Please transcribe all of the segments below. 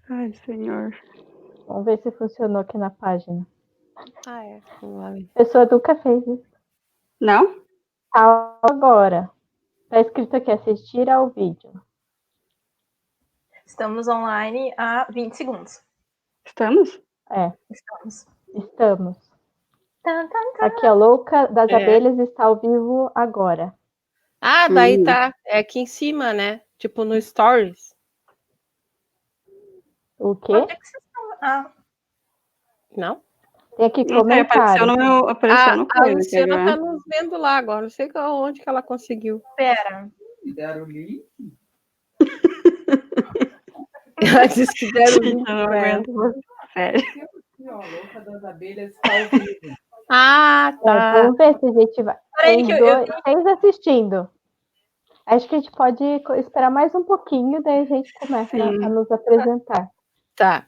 Ai, senhor. Vamos ver se funcionou aqui na página. É. Vale. A pessoa nunca fez isso. Não? Tá agora. Tá escrito aqui, assistir ao vídeo. Estamos online há 20 segundos. Estamos? Estamos. Tan, tan, tan. Aqui, a Louca das É. Abelhas está ao vivo agora. Ah, daí tá. É aqui em cima, né? Tipo no Stories. O quê? Onde é que vocês estão? Ah, Não? Tem aqui Não sei, apareceu comentário. no meu. Apareceu no A coisa, quer Luciana ver? tá nos vendo lá agora. Não sei onde que ela conseguiu. pera. Ela disse que deram o link Eu não pra ela. aguento mais. Sério. Louca das Abelhas está ao vivo. Ah, tá. Vamos ver se a gente vai. Peraí Tem que eu 6 assistindo. Acho que a gente pode esperar mais um pouquinho, daí a gente começa Sim. a nos apresentar. Tá.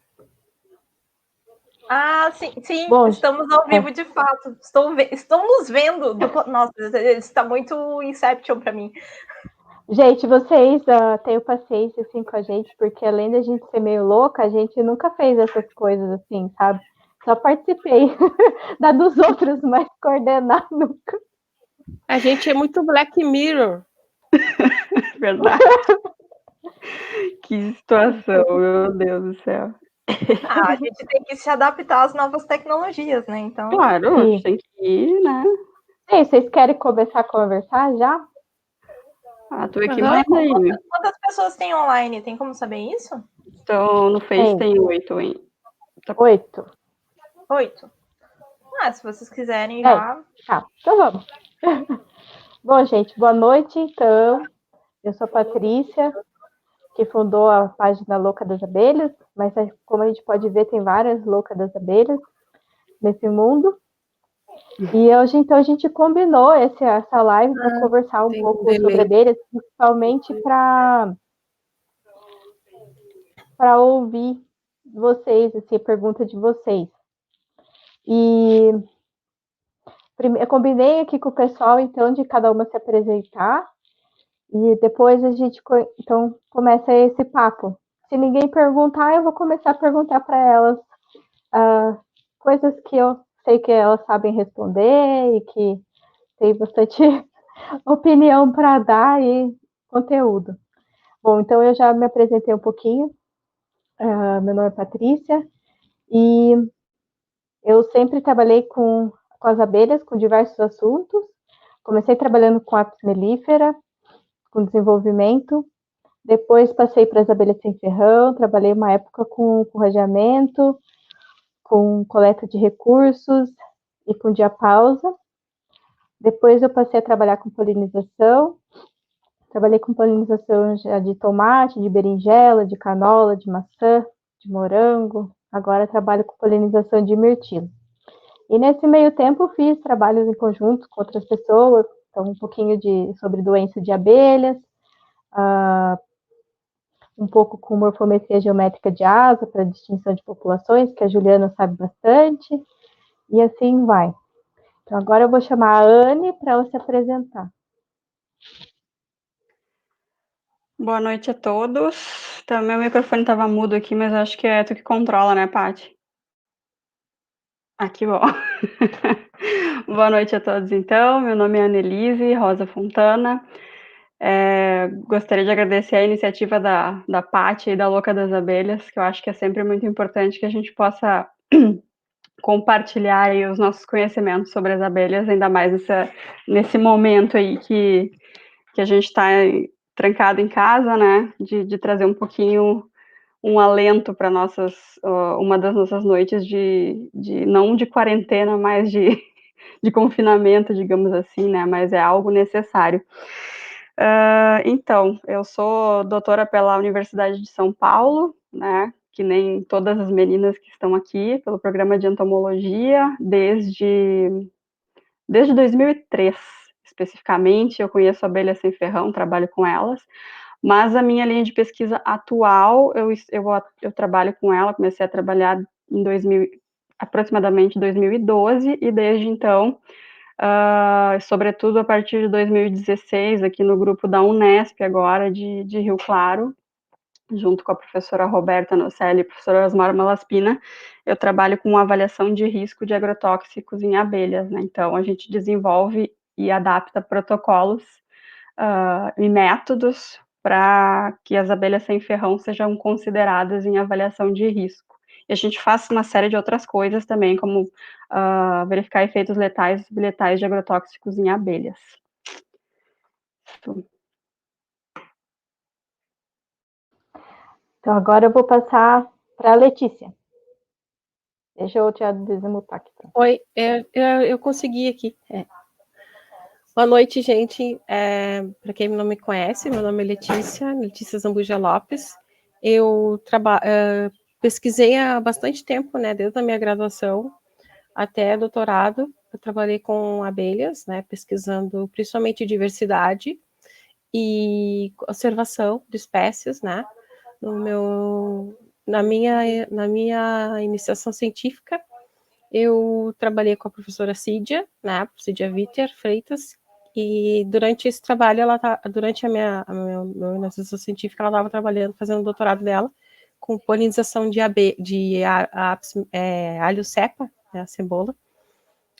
Ah, sim, Bom, estamos ao vivo de fato. Estão nos vendo. Nossa, está muito Inception para mim. Gente, vocês tenham paciência assim com a gente, porque além da gente ser meio louca, a gente nunca fez essas coisas assim, sabe? Só participei da dos outros, mas coordenar nunca. A gente é muito Black Mirror. Verdade. Que situação, meu Deus do céu. Ah, a gente tem que se adaptar às novas tecnologias, né? Então, Claro, a gente Sim. tem que ir, né? Ei, vocês querem começar a conversar já? Ah, tô aqui, Aham. manda aí. quantas pessoas tem online? Tem como saber isso? Então, no Face Tem. tem 8, hein? 8. 8. Ah, se vocês quiserem já. Tá, então vamos. Bom, gente, boa noite, então. Eu sou a Patrícia, que fundou a página Louca das Abelhas, mas como a gente pode ver, tem várias Loucas das Abelhas nesse mundo. E hoje, então, a gente combinou essa live para conversar um tem pouco delay. sobre abelhas, principalmente para ouvir vocês, assim, a pergunta de vocês. E eu combinei aqui com o pessoal, então, de cada uma se apresentar, e depois a gente, então, começa esse papo. Se ninguém perguntar, eu vou começar a perguntar para elas coisas que eu sei que elas sabem responder e que tem bastante opinião para dar e conteúdo. Bom, então eu já me apresentei um pouquinho. Meu nome é Patrícia e eu sempre trabalhei com as abelhas, com diversos assuntos. Comecei trabalhando com apis mellifera, com desenvolvimento. Depois passei para as abelhas sem ferrão, trabalhei uma época com forrageamento, com coleta de recursos e com diapausa. Depois eu passei a trabalhar com polinização. Trabalhei com polinização já de tomate, de berinjela, de canola, de maçã, de morango. Agora trabalho com polinização de mirtilo. E nesse meio tempo fiz trabalhos em conjunto com outras pessoas, então um pouquinho sobre doença de abelhas, um pouco com morfometria geométrica de asa para distinção de populações, que a Juliana sabe bastante, e assim vai. Então agora eu vou chamar a Anne para ela se apresentar. Boa noite a todos. Então, meu microfone estava mudo aqui, mas acho que é tu que controla, né, Paty? Ah, que bom. Boa noite a todos, então. Meu nome é Annelise Rosa Fontana. Gostaria de agradecer a iniciativa da Paty e da Louca das Abelhas, que eu acho que é sempre muito importante que a gente possa compartilhar aí os nossos conhecimentos sobre as abelhas, ainda mais nesse momento aí que a gente está trancado em casa, né, de trazer um pouquinho um alento para uma das nossas noites não de quarentena, mas de confinamento, digamos assim, né, mas é algo necessário. Então, eu sou doutora pela Universidade de São Paulo, né, que nem todas as meninas que estão aqui, pelo programa de entomologia, desde 2003, especificamente. Eu conheço abelhas sem ferrão, trabalho com elas, mas a minha linha de pesquisa atual, eu trabalho com ela, comecei a trabalhar em aproximadamente 2012, e desde então sobretudo a partir de 2016, aqui no grupo da Unesp agora, de Rio Claro, junto com a professora Roberta Nocelli e a professora Osmar Malaspina, eu trabalho com avaliação de risco de agrotóxicos em abelhas, né? Então, a gente desenvolve e adapta protocolos e métodos para que as abelhas sem ferrão sejam consideradas em avaliação de risco. E a gente faz uma série de outras coisas também, como verificar efeitos letais e subletais de agrotóxicos em abelhas. Então, agora eu vou passar para a Letícia. Deixa eu te desmutar aqui. Oi, eu consegui aqui. Boa noite, gente. Para quem não me conhece, meu nome é Letícia Zambuja Lopes. Eu pesquisei há bastante tempo, né, desde a minha graduação até doutorado. Eu trabalhei com abelhas, né, pesquisando principalmente diversidade e conservação de espécies, né, na minha iniciação científica. Eu trabalhei com a professora Cídia, né, Cídia Witter Freitas, e durante esse trabalho, durante a minha iniciação científica, ela estava trabalhando, fazendo o doutorado dela, com polinização de alho cepa, né, a cebola.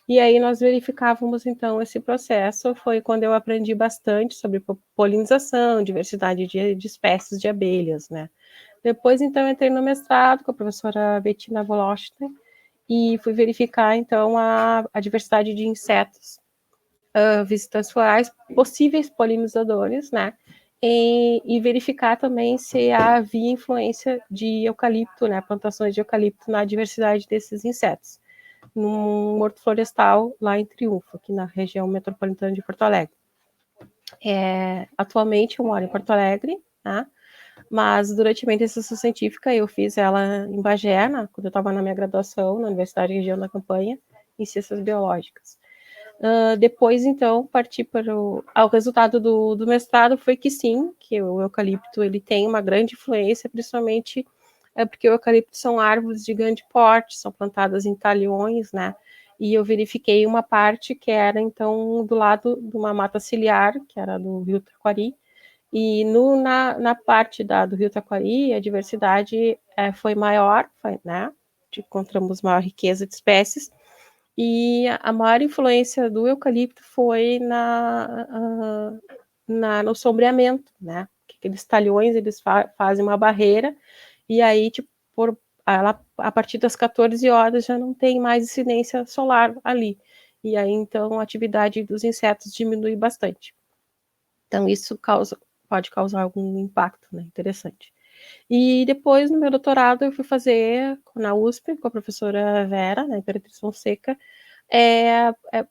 E aí nós verificávamos, então, esse processo. Foi quando eu aprendi bastante sobre polinização, diversidade de espécies de abelhas, né. Depois, então, entrei no mestrado com a professora Bettina Volochten, e fui verificar, então, a diversidade de insetos visitantes florais, possíveis polinizadores, né, e verificar também se havia influência de eucalipto, né, plantações de eucalipto na diversidade desses insetos, num horto florestal lá em Triunfo, aqui na região metropolitana de Porto Alegre. Atualmente eu moro em Porto Alegre, né, mas durante a minha iniciação científica eu fiz ela em Bagé, quando eu estava na minha graduação na Universidade Região da Campanha, em Ciências Biológicas. Depois, então, parti para o resultado do mestrado foi que sim, que o eucalipto ele tem uma grande influência, principalmente porque o eucalipto são árvores de grande porte, são plantadas em talhões, né? E eu verifiquei uma parte que era, então, do lado de uma mata ciliar, que era do Rio Taquari, e na parte do Rio Taquari, a diversidade foi maior, né? Encontramos maior riqueza de espécies, e a maior influência do eucalipto foi no sombreamento, né? Aqueles talhões, eles fazem uma barreira, e aí, tipo, a partir das 14 horas já não tem mais incidência solar ali. E aí, então, a atividade dos insetos diminui bastante. Então, isso pode causar algum impacto, né? Interessante. E depois, no meu doutorado, eu fui fazer na USP, com a professora Vera, né, Imperatriz Fonseca,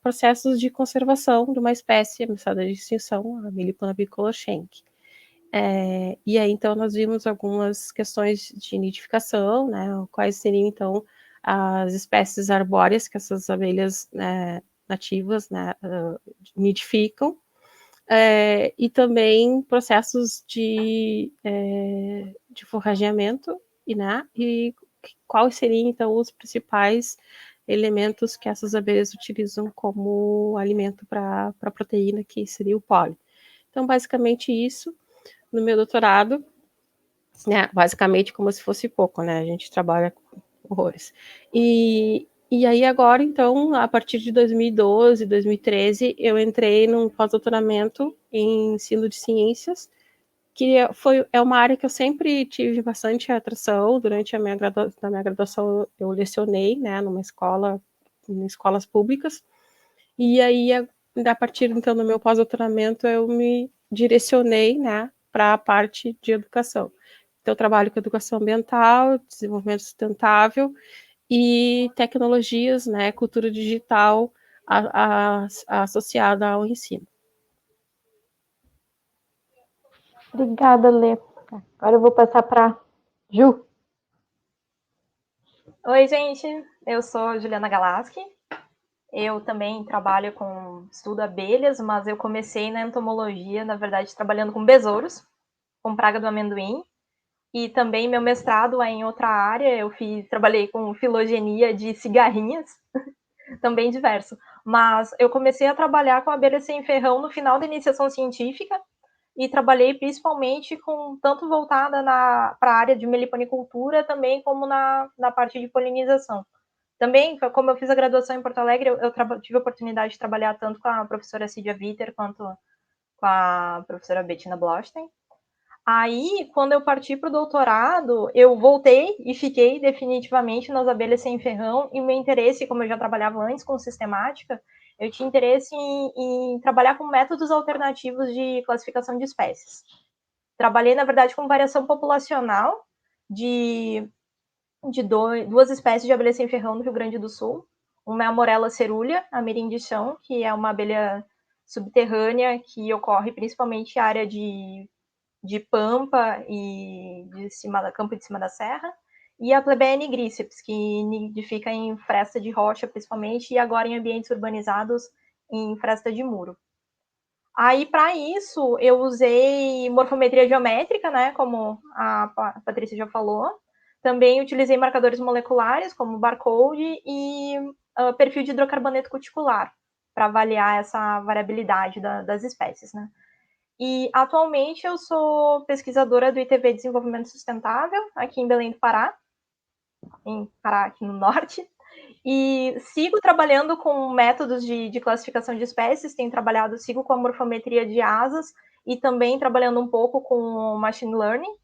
processos de conservação de uma espécie ameaçada de extinção, a Melipona bicolor Schenck. E aí, então, nós vimos algumas questões de nidificação, né, quais seriam, então, as espécies arbóreas que essas abelhas nativas, né, nidificam, e também processos de forrageamento, né, e quais seriam, então, os principais elementos que essas abelhas utilizam como alimento para a proteína, que seria o pólen. Então, basicamente isso, no meu doutorado, né, basicamente como se fosse pouco, né, a gente trabalha com horrores. E aí agora, então, a partir de 2012, 2013, eu entrei num pós-doutoramento em ensino de ciências, que é uma área que eu sempre tive bastante atração. Durante a minha graduação, eu lecionei, né, em escolas públicas, e aí, a partir, então, do meu pós-doutoramento, eu me direcionei, né, para a parte de educação. Então, eu trabalho com educação ambiental, desenvolvimento sustentável e tecnologias, né, cultura digital associada ao ensino. Obrigada, Lê. Agora eu vou passar para Ju. Oi, gente. Eu sou Juliana Galaschi. Eu também trabalho com estudo abelhas, mas eu comecei na entomologia, na verdade, trabalhando com besouros, com praga do amendoim. E também meu mestrado é em outra área. Trabalhei com filogenia de cigarrinhas, também diverso. Mas eu comecei a trabalhar com abelha sem ferrão no final da iniciação científica e trabalhei principalmente com tanto voltada para a área de meliponicultura também como na parte de polinização. Também, como eu fiz a graduação em Porto Alegre, eu tive a oportunidade de trabalhar tanto com a professora Cídia Viter quanto com a professora Bettina Blostein. Aí, quando eu parti para o doutorado, eu voltei e fiquei definitivamente nas abelhas sem ferrão, e o meu interesse, como eu já trabalhava antes com sistemática, eu tinha interesse em trabalhar com métodos alternativos de classificação de espécies. Trabalhei, na verdade, com variação populacional de duas espécies de abelha sem ferrão no Rio Grande do Sul. Uma é a Morella cerulea, a mirim de chão, que é uma abelha subterrânea que ocorre principalmente em área de pampa e campo de cima da serra, e a Plebeia nigriceps, que nidifica em fresta de rocha, principalmente, e agora em ambientes urbanizados em fresta de muro. Aí, para isso, eu usei morfometria geométrica, né, como a Patrícia já falou. Também utilizei marcadores moleculares, como barcode e perfil de hidrocarboneto cuticular, para avaliar essa variabilidade das espécies, né. E atualmente eu sou pesquisadora do ITV Desenvolvimento Sustentável, aqui em Belém do Pará, aqui no norte, e sigo trabalhando com métodos de classificação de espécies, sigo com a morfometria de asas e também trabalhando um pouco com machine learning,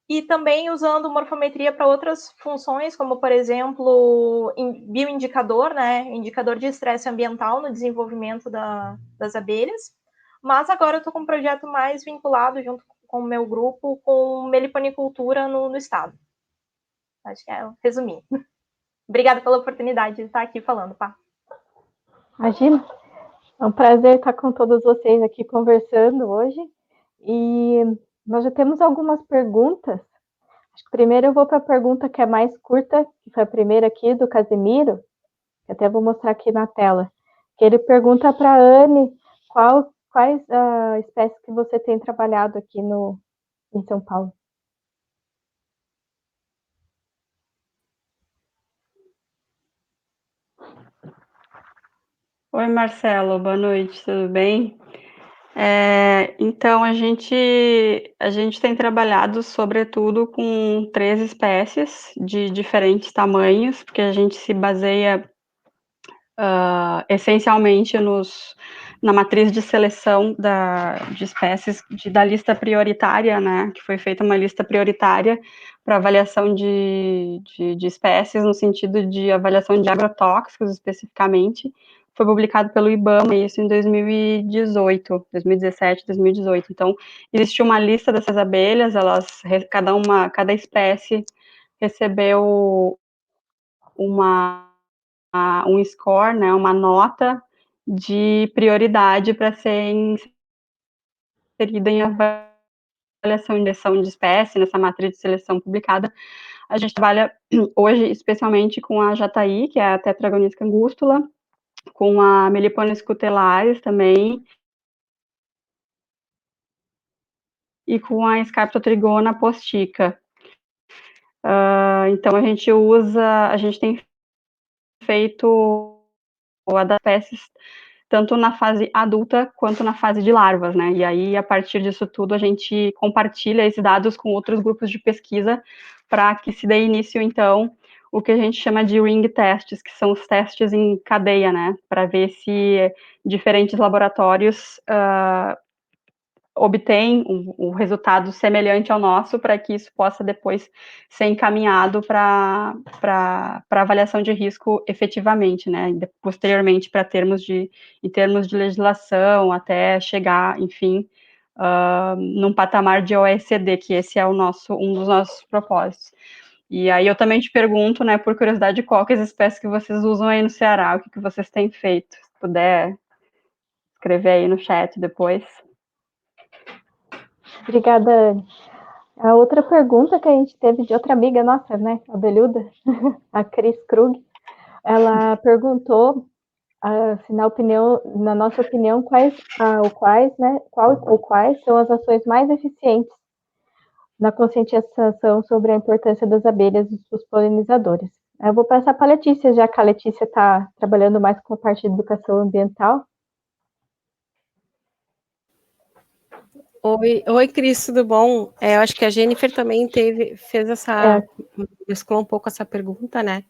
e também usando morfometria para outras funções, como, por exemplo, bioindicador, né, indicador de estresse ambiental no desenvolvimento das abelhas. Mas agora eu estou com um projeto mais vinculado, junto com o meu grupo, com meliponicultura no estado. Acho que é resumir. Obrigada pela oportunidade de estar aqui falando, Pá. Imagina, é um prazer estar com todos vocês aqui conversando hoje. E nós já temos algumas perguntas. Acho que primeiro eu vou para a pergunta que é mais curta, que foi a primeira aqui, do Casimiro, que até vou mostrar aqui na tela. Que ele pergunta para a Anne quais espécies que você tem trabalhado aqui em São Paulo. Oi, Marcelo, boa noite, tudo bem? Então, a gente tem trabalhado, sobretudo, com 3 espécies de diferentes tamanhos, porque a gente se baseia essencialmente na matriz de seleção de espécies da lista prioritária, né, que foi feita uma lista prioritária para avaliação de espécies, no sentido de avaliação de agrotóxicos, especificamente. Foi publicado pelo IBAMA, isso em 2018, 2017, 2018. Então, existiu uma lista dessas abelhas, cada espécie recebeu um score, né, uma nota de prioridade para ser inserida em avaliação de espécie, nessa matriz de seleção publicada. A gente trabalha hoje especialmente com a jataí, que é a Tetragonisca angustula, com a Melipones cutelaris também, e com a Scarptotrigona postica. Então, a gente tem feito a das espécies tanto na fase adulta quanto na fase de larvas, né? E aí, a partir disso tudo, a gente compartilha esses dados com outros grupos de pesquisa para que se dê início, então, o que a gente chama de ring tests, que são os testes em cadeia, né? Para ver se diferentes laboratórios obtém um resultado semelhante ao nosso, para que isso possa depois ser encaminhado para avaliação de risco efetivamente, né, e posteriormente em termos de legislação, até chegar, enfim, num patamar de OECD, que esse é um dos nossos propósitos. E aí eu também te pergunto, né, por curiosidade, qual que é as espécies que vocês usam aí no Ceará, o que vocês têm feito? Se puder escrever aí no chat depois. Obrigada, Anne. A outra pergunta que a gente teve de outra amiga nossa, né, abelhuda, a Cris Krug, ela perguntou se na nossa opinião, quais são as ações mais eficientes na conscientização sobre a importância das abelhas e dos polinizadores. Eu vou passar para a Letícia, já que a Letícia está trabalhando mais com a parte de educação ambiental. Oi, Cris, tudo bom? Eu acho que a Jennifer também fez mesclou um pouco essa pergunta, né?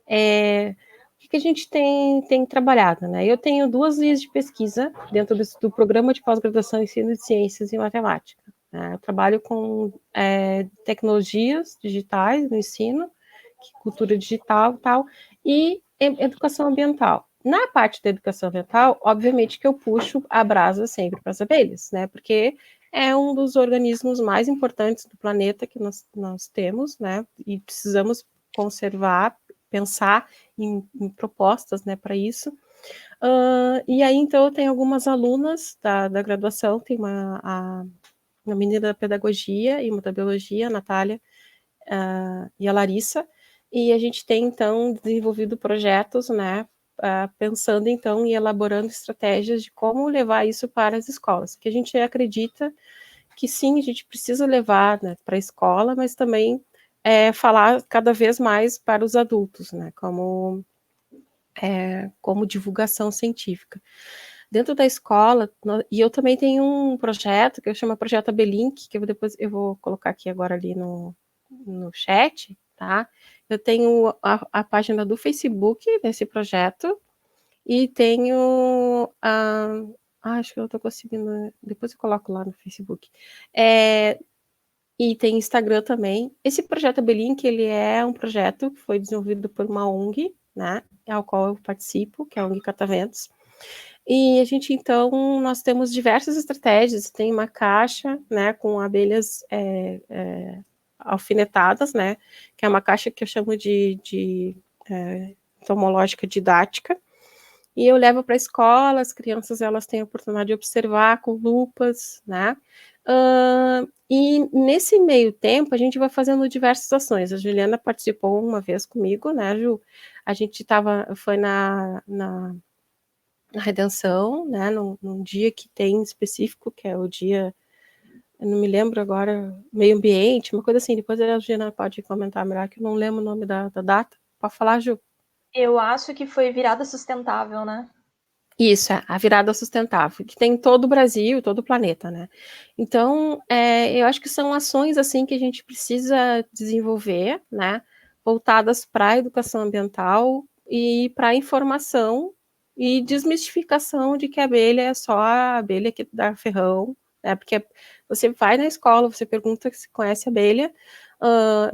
O que a gente tem trabalhado, né? Eu tenho 2 linhas de pesquisa dentro do programa de pós-graduação em Ensino de Ciências e Matemática, né? Eu trabalho com tecnologias digitais no ensino, cultura digital e tal, e educação ambiental. Na parte da educação ambiental, obviamente que eu puxo a brasa sempre para as abelhas, né? Porque é um dos organismos mais importantes do planeta que nós temos, né? E precisamos conservar, pensar em propostas, né, para isso. E aí, então, eu tenho algumas alunas da graduação, tem uma menina da pedagogia e uma da biologia, a Natália, e a Larissa, e a gente tem, então, desenvolvido projetos, né, pensando, então, e elaborando estratégias de como levar isso para as escolas, que a gente acredita que sim, a gente precisa levar, né, para a escola, mas também falar cada vez mais para os adultos, né, como divulgação científica. Dentro da escola, e eu também tenho um projeto que eu chamo Projeto Abelink, que depois eu vou colocar aqui agora ali no chat, tá? Eu tenho a página do Facebook desse projeto, e tenho acho que eu estou conseguindo, depois eu coloco lá no Facebook. E tem Instagram também. Esse projeto Abelink, ele é um projeto que foi desenvolvido por uma ONG, né, ao qual eu participo, que é a ONG Cataventos. E a gente, então, nós temos diversas estratégias, tem uma caixa, né, com abelhas alfinetadas, né, que é uma caixa que eu chamo de entomológica didática, e eu levo para a escola, as crianças, elas têm a oportunidade de observar com lupas, né, e nesse meio tempo, a gente vai fazendo diversas ações. A Juliana participou uma vez comigo, né, Ju? A gente foi na Redenção, né, num dia que tem específico, que é o dia, eu não me lembro agora, meio ambiente, uma coisa assim, depois a Juliana pode comentar melhor, que eu não lembro o nome da data. Pode falar, Ju? Eu acho que foi virada sustentável, né? Isso, a virada sustentável, que tem em todo o Brasil, todo o planeta, né? Então, eu acho que são ações, assim, que a gente precisa desenvolver, né? Voltadas para a educação ambiental e para a informação e desmistificação de que a abelha é só a abelha que dá ferrão, né? Porque você vai na escola, você pergunta se conhece a abelha,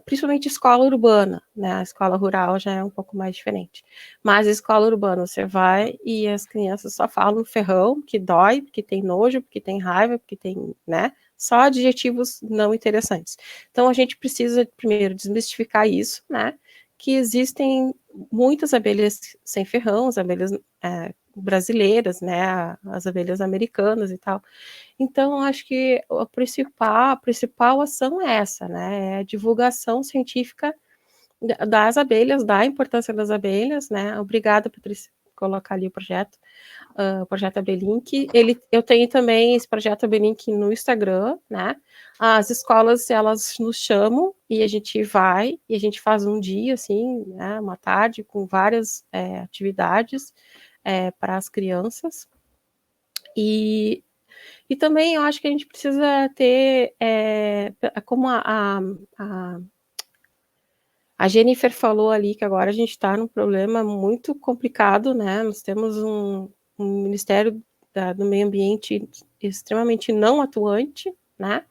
principalmente escola urbana, né? A escola rural já é um pouco mais diferente. Mas a escola urbana, você vai e as crianças só falam ferrão, que dói, porque tem nojo, porque tem raiva, porque tem, né? Só adjetivos não interessantes. Então, a gente precisa, primeiro, desmistificar isso, né? Que existem muitas abelhas sem ferrão, as abelhas brasileiras, né? As abelhas americanas e tal. Então, acho que a principal ação é essa, né? É a divulgação científica das abelhas, da importância das abelhas, né? Obrigada, Patrícia, por colocar ali o projeto Abelink. Eu tenho também esse projeto Abelink no Instagram, né? As escolas, elas nos chamam e a gente vai, e a gente faz um dia, assim, né? Uma tarde, com várias atividades para as crianças. E também eu acho que a gente precisa ter, como a Jennifer falou ali, que agora a gente está num problema muito complicado, né? Nós temos um Ministério do Meio Ambiente extremamente não atuante, né?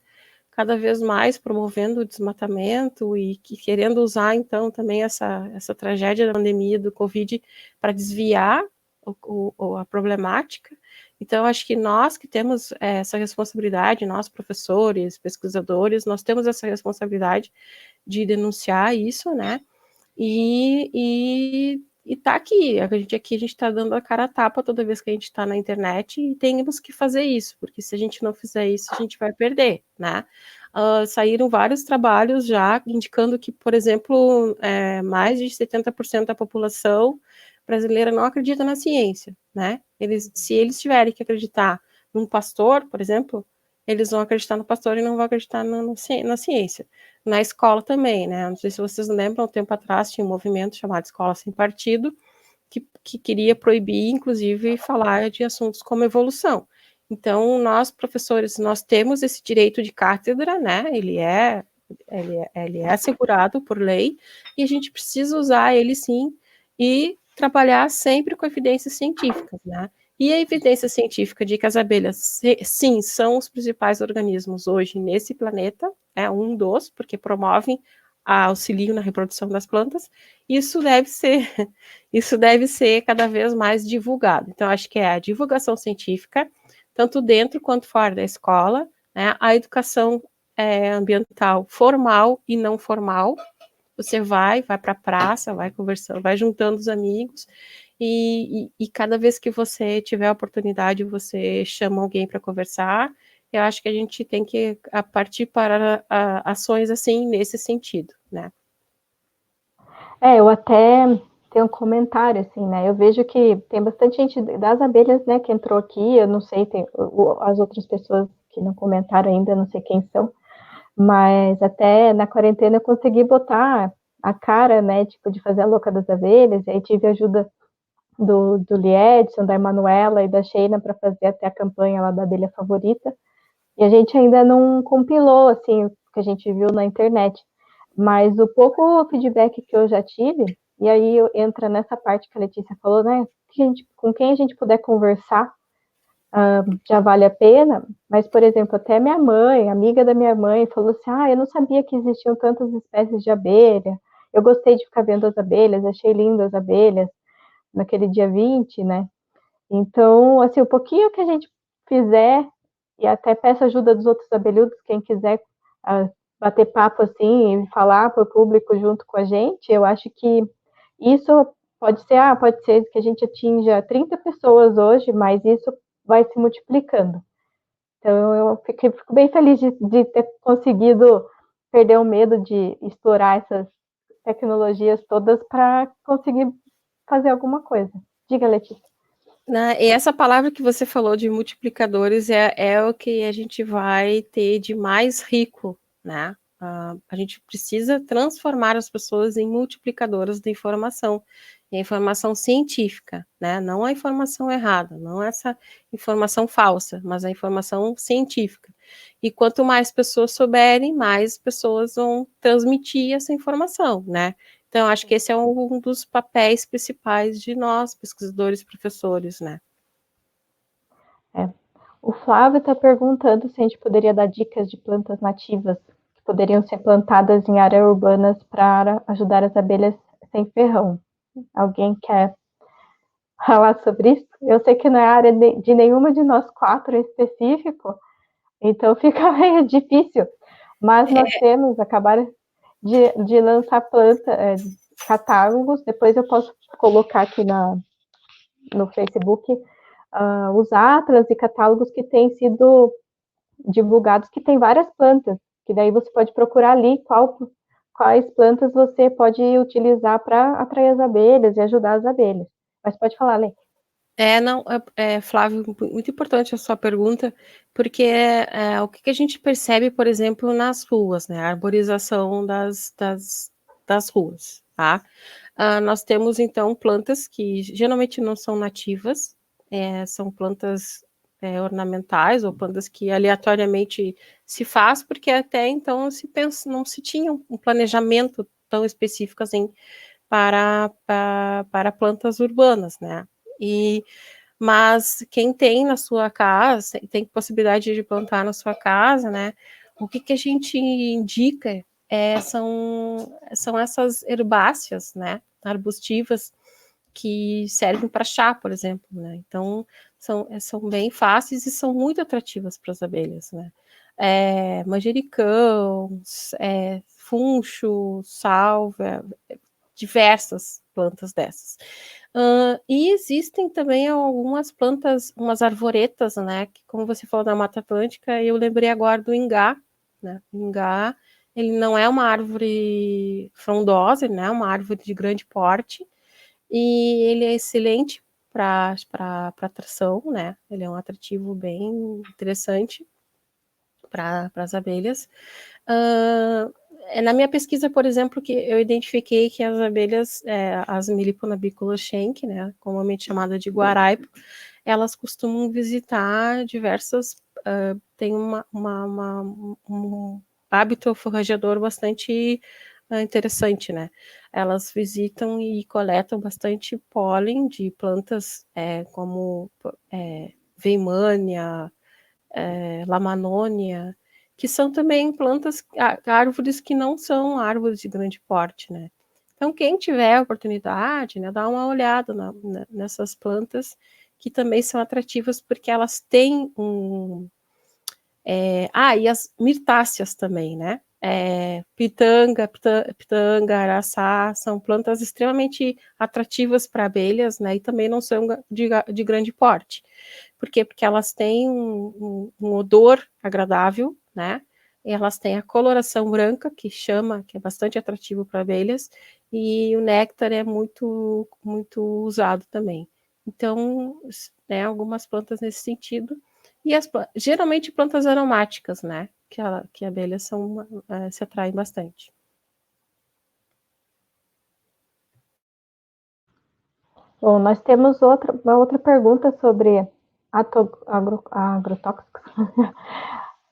Cada vez mais promovendo o desmatamento e querendo usar, então, também essa tragédia da pandemia do Covid para desviar a problemática. Então, acho que nós que temos essa responsabilidade, nós professores, pesquisadores, nós temos essa responsabilidade de denunciar isso, né? E tá aqui, a gente está dando a cara a tapa toda vez que a gente está na internet e temos que fazer isso, porque se a gente não fizer isso, a gente vai perder, né? Saíram vários trabalhos já indicando que, por exemplo, mais de 70% da população brasileira não acredita na ciência, né? Se eles tiverem que acreditar num pastor, por exemplo, eles vão acreditar no pastor e não vão acreditar na ciência. Na escola também, né? Não sei se vocês lembram, um tempo atrás tinha um movimento chamado Escola Sem Partido, que queria proibir, inclusive, falar de assuntos como evolução. Então, nós, professores, nós temos esse direito de cátedra, né? Ele é assegurado por lei, e a gente precisa usar ele sim, e trabalhar sempre com evidências científicas, né? E a evidência científica de que as abelhas, sim, são os principais organismos hoje nesse planeta, é um dos, porque promovem auxílio na reprodução das plantas, isso deve ser cada vez mais divulgado. Então, acho que é a divulgação científica, tanto dentro quanto fora da escola, né? A educação ambiental formal e não formal. Você vai para a praça, vai conversando, vai juntando os amigos, e cada vez que você tiver a oportunidade, você chama alguém para conversar. Eu acho que a gente tem que partir para ações assim, nesse sentido, né? Eu até tenho um comentário, assim, né? Eu vejo que tem bastante gente das abelhas, né, que entrou aqui. Eu não sei, tem as outras pessoas que não comentaram ainda, não sei quem são, mas até na quarentena eu consegui botar a cara, né, tipo, de fazer a louca das abelhas, e aí tive ajuda do Liedson, da Emanuela e da Sheina para fazer até a campanha lá da abelha favorita. E a gente ainda não compilou, assim, o que a gente viu na internet. Mas o pouco feedback que eu já tive, e aí entra nessa parte que a Letícia falou, né? Com quem a gente puder conversar, já vale a pena. Mas, por exemplo, até minha mãe, amiga da minha mãe, falou assim: eu não sabia que existiam tantas espécies de abelha. Eu gostei de ficar vendo as abelhas, achei lindas as abelhas naquele dia 20, né? Então, assim, o pouquinho que a gente fizer, e até peço ajuda dos outros abelhudos, quem quiser bater papo assim e falar para o público junto com a gente, eu acho que isso pode ser que a gente atinja 30 pessoas hoje, mas isso vai se multiplicando. Então, eu fico bem feliz de ter conseguido perder o medo de explorar essas tecnologias todas para conseguir fazer alguma coisa. Diga, Letícia. E essa palavra que você falou de multiplicadores é o que a gente vai ter de mais rico, né? A gente precisa transformar as pessoas em multiplicadoras de informação, e a informação científica, né? Não a informação errada, não essa informação falsa, mas a informação científica. E quanto mais pessoas souberem, mais pessoas vão transmitir essa informação, né? Então, acho que esse é um dos papéis principais de nós, pesquisadores e professores, né? O Flávio está perguntando se a gente poderia dar dicas de plantas nativas que poderiam ser plantadas em áreas urbanas para ajudar as abelhas sem ferrão. Alguém quer falar sobre isso? Eu sei que não é área de nenhuma de nós quatro em específico, então fica meio difícil. Mas nós temos, acabaram de lançar catálogos, depois eu posso colocar aqui no Facebook os atlas e catálogos que têm sido divulgados, que tem várias plantas, que daí você pode procurar ali quais plantas você pode utilizar para atrair as abelhas e ajudar as abelhas. Mas pode falar, Lê. Flávio, muito importante a sua pergunta, porque o que a gente percebe, por exemplo, nas ruas, né? A arborização das ruas, tá? Nós temos, então, plantas que geralmente não são nativas, são plantas ornamentais, ou plantas que aleatoriamente se faz, porque até então não se tinha um planejamento tão específico assim para plantas urbanas, né? Mas quem tem na sua casa, tem possibilidade de plantar na sua casa, né? O que a gente indica são essas herbáceas, né? Arbustivas, que servem para chá, por exemplo, né? Então, são bem fáceis e são muito atrativas para as abelhas, né? Manjericão, funcho, salvia, diversas plantas dessas. E existem também algumas plantas, umas arvoretas, né? Que, como você falou da Mata Atlântica, eu lembrei agora do ingá, né? O ingá, ele não é uma árvore frondosa, né? É uma árvore de grande porte, e ele é excelente para atração, né? Ele é um atrativo bem interessante. para as abelhas. Na minha pesquisa, por exemplo, que eu identifiquei que as abelhas, as Melipona bicolor-schenck, né, comumente chamada de guaraipo, elas costumam visitar diversas, tem um hábito forragedor bastante interessante, né? Elas visitam e coletam bastante pólen de plantas como Weimania, Lamanônia, que são também plantas, árvores que não são árvores de grande porte, né? Então, quem tiver a oportunidade, né, dá uma olhada nessas plantas, que também são atrativas, porque elas têm e as mirtáceas também, né? Pitanga, araçá, são plantas extremamente atrativas para abelhas, né? E também não são de grande porte. Por quê? Porque elas têm um odor agradável, né? E elas têm a coloração branca, que é bastante atrativo para abelhas, e o néctar é muito, muito usado também. Então, né, algumas plantas nesse sentido. E geralmente plantas aromáticas, né? Que abelhas se atraem bastante. Bom, nós temos uma outra pergunta sobre agrotóxicos.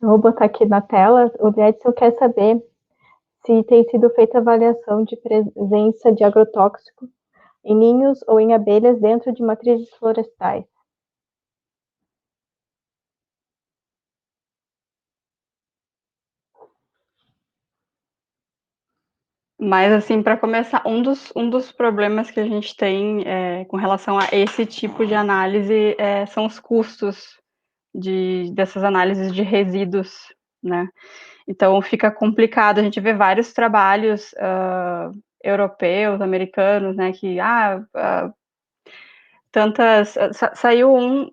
Eu vou botar aqui na tela. O Edson quer saber se tem sido feita avaliação de presença de agrotóxico em ninhos ou em abelhas dentro de matrizes florestais. Mas, assim, para começar, um dos problemas que a gente tem com relação a esse tipo de análise são os custos dessas análises de resíduos, né? Então, fica complicado. A gente vê vários trabalhos europeus, americanos, né, que, saiu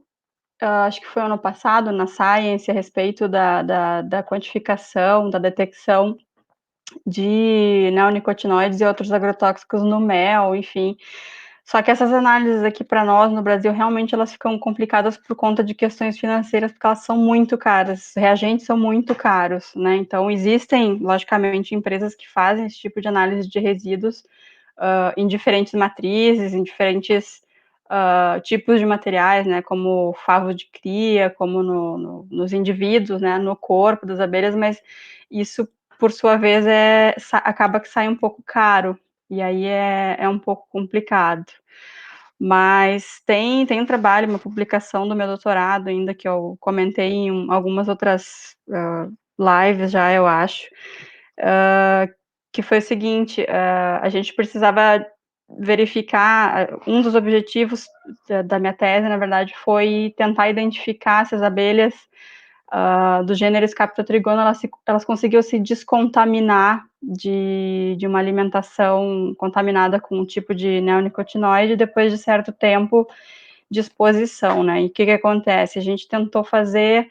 acho que foi ano passado, na Science, a respeito da quantificação, da detecção de neonicotinoides e outros agrotóxicos no mel, enfim. Só que essas análises aqui para nós no Brasil realmente elas ficam complicadas por conta de questões financeiras, porque elas são muito caras, os reagentes são muito caros, né? Então existem, logicamente, empresas que fazem esse tipo de análise de resíduos em diferentes matrizes, em diferentes tipos de materiais, né? Como favos de cria, como nos indivíduos, né? No corpo das abelhas, mas isso por sua vez, acaba que sai um pouco caro, e aí é um pouco complicado. Mas tem um trabalho, uma publicação do meu doutorado ainda, que eu comentei em algumas outras lives já, eu acho, que foi o seguinte, a gente precisava verificar, um dos objetivos da minha tese, na verdade, foi tentar identificar se as abelhas do gênero Scaptotrigona, elas conseguiam se descontaminar de uma alimentação contaminada com um tipo de neonicotinoide depois de certo tempo de exposição, né? E o que acontece? A gente tentou fazer,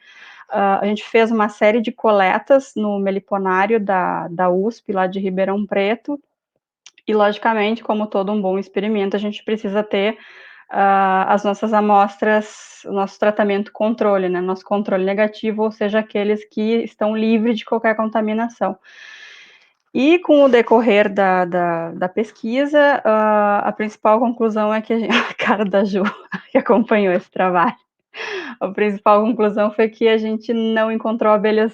a gente fez uma série de coletas no meliponário da USP, lá de Ribeirão Preto, e logicamente, como todo um bom experimento, a gente precisa ter as nossas amostras, o nosso tratamento controle, né? Nosso controle negativo, ou seja, aqueles que estão livres de qualquer contaminação. E com o decorrer da pesquisa, a principal conclusão é que a cara da Ju, que acompanhou esse trabalho, a principal conclusão foi que a gente não encontrou abelhas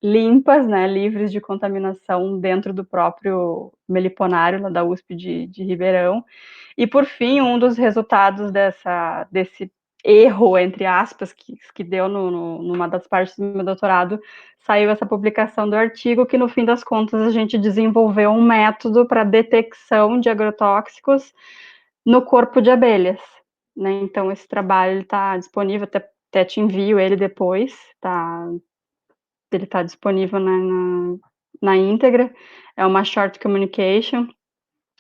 limpas, né, livres de contaminação dentro do próprio meliponário, lá da USP de Ribeirão. E, por fim, um dos resultados desse erro, entre aspas, que deu numa das partes do meu doutorado, saiu essa publicação do artigo, que, no fim das contas, a gente desenvolveu um método para detecção de agrotóxicos no corpo de abelhas, né? Então, esse trabalho está disponível, até te envio ele depois, ele está disponível na íntegra, é uma short communication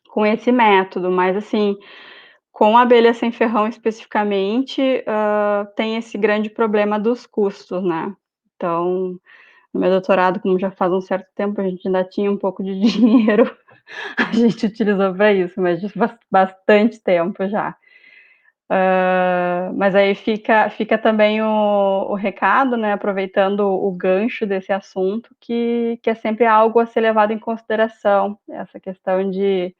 com esse método, mas, assim, com a abelha sem ferrão especificamente, tem esse grande problema dos custos, né? Então, no meu doutorado, como já faz um certo tempo, a gente ainda tinha um pouco de dinheiro, a gente utilizou para isso, mas de bastante tempo já. Mas aí fica também o recado, né, aproveitando o gancho desse assunto, que é sempre algo a ser levado em consideração, essa questão de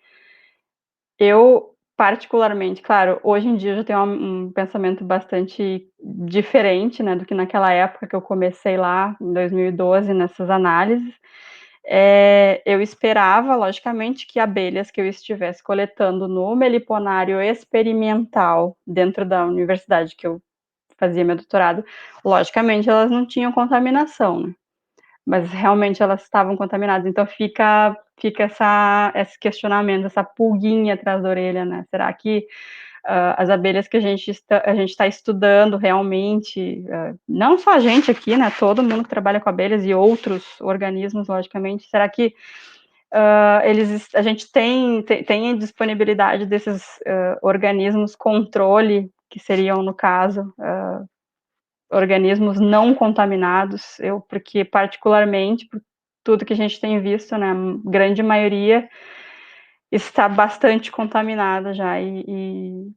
eu, particularmente, claro, hoje em dia eu já tenho um pensamento bastante diferente, né, do que naquela época que eu comecei lá, em 2012, nessas análises. Eu esperava, logicamente, que abelhas que eu estivesse coletando no meliponário experimental, dentro da universidade que eu fazia meu doutorado, logicamente elas não tinham contaminação, né? Mas realmente elas estavam contaminadas. Então fica esse questionamento, essa pulguinha atrás da orelha, né? Será que as abelhas que a gente está estudando realmente, não só a gente aqui, né? Todo mundo que trabalha com abelhas e outros organismos, logicamente, será que a gente tem disponibilidade desses organismos controle, que seriam, no caso, organismos não contaminados, porque particularmente, por tudo que a gente tem visto, né, a grande maioria está bastante contaminada já, e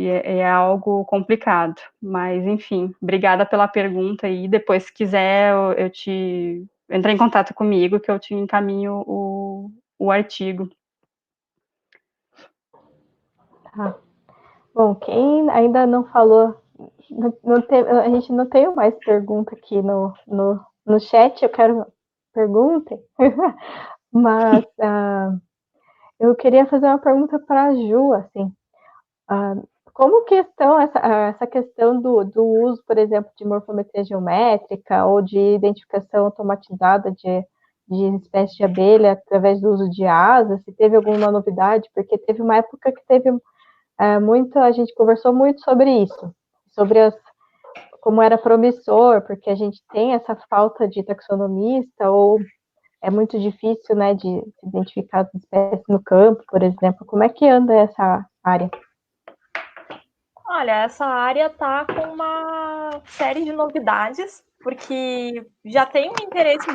é algo complicado, mas enfim, obrigada pela pergunta, e depois, se quiser, eu te entra em contato comigo, que eu te encaminho o artigo. Tá. Bom, quem ainda não falou, a gente não tem mais pergunta aqui no chat, eu quero pergunta, mas eu queria fazer uma pergunta para a Ju, assim, como essa questão do uso, por exemplo, de morfometria geométrica ou de identificação automatizada de espécies de abelha através do uso de asas, se teve alguma novidade, porque teve uma época que teve a gente conversou muito sobre isso, sobre como era promissor, porque a gente tem essa falta de taxonomista, ou é muito difícil, né, de identificar as espécies no campo, por exemplo. Como é que anda essa área? Olha, essa área está com uma série de novidades, porque já tem um interesse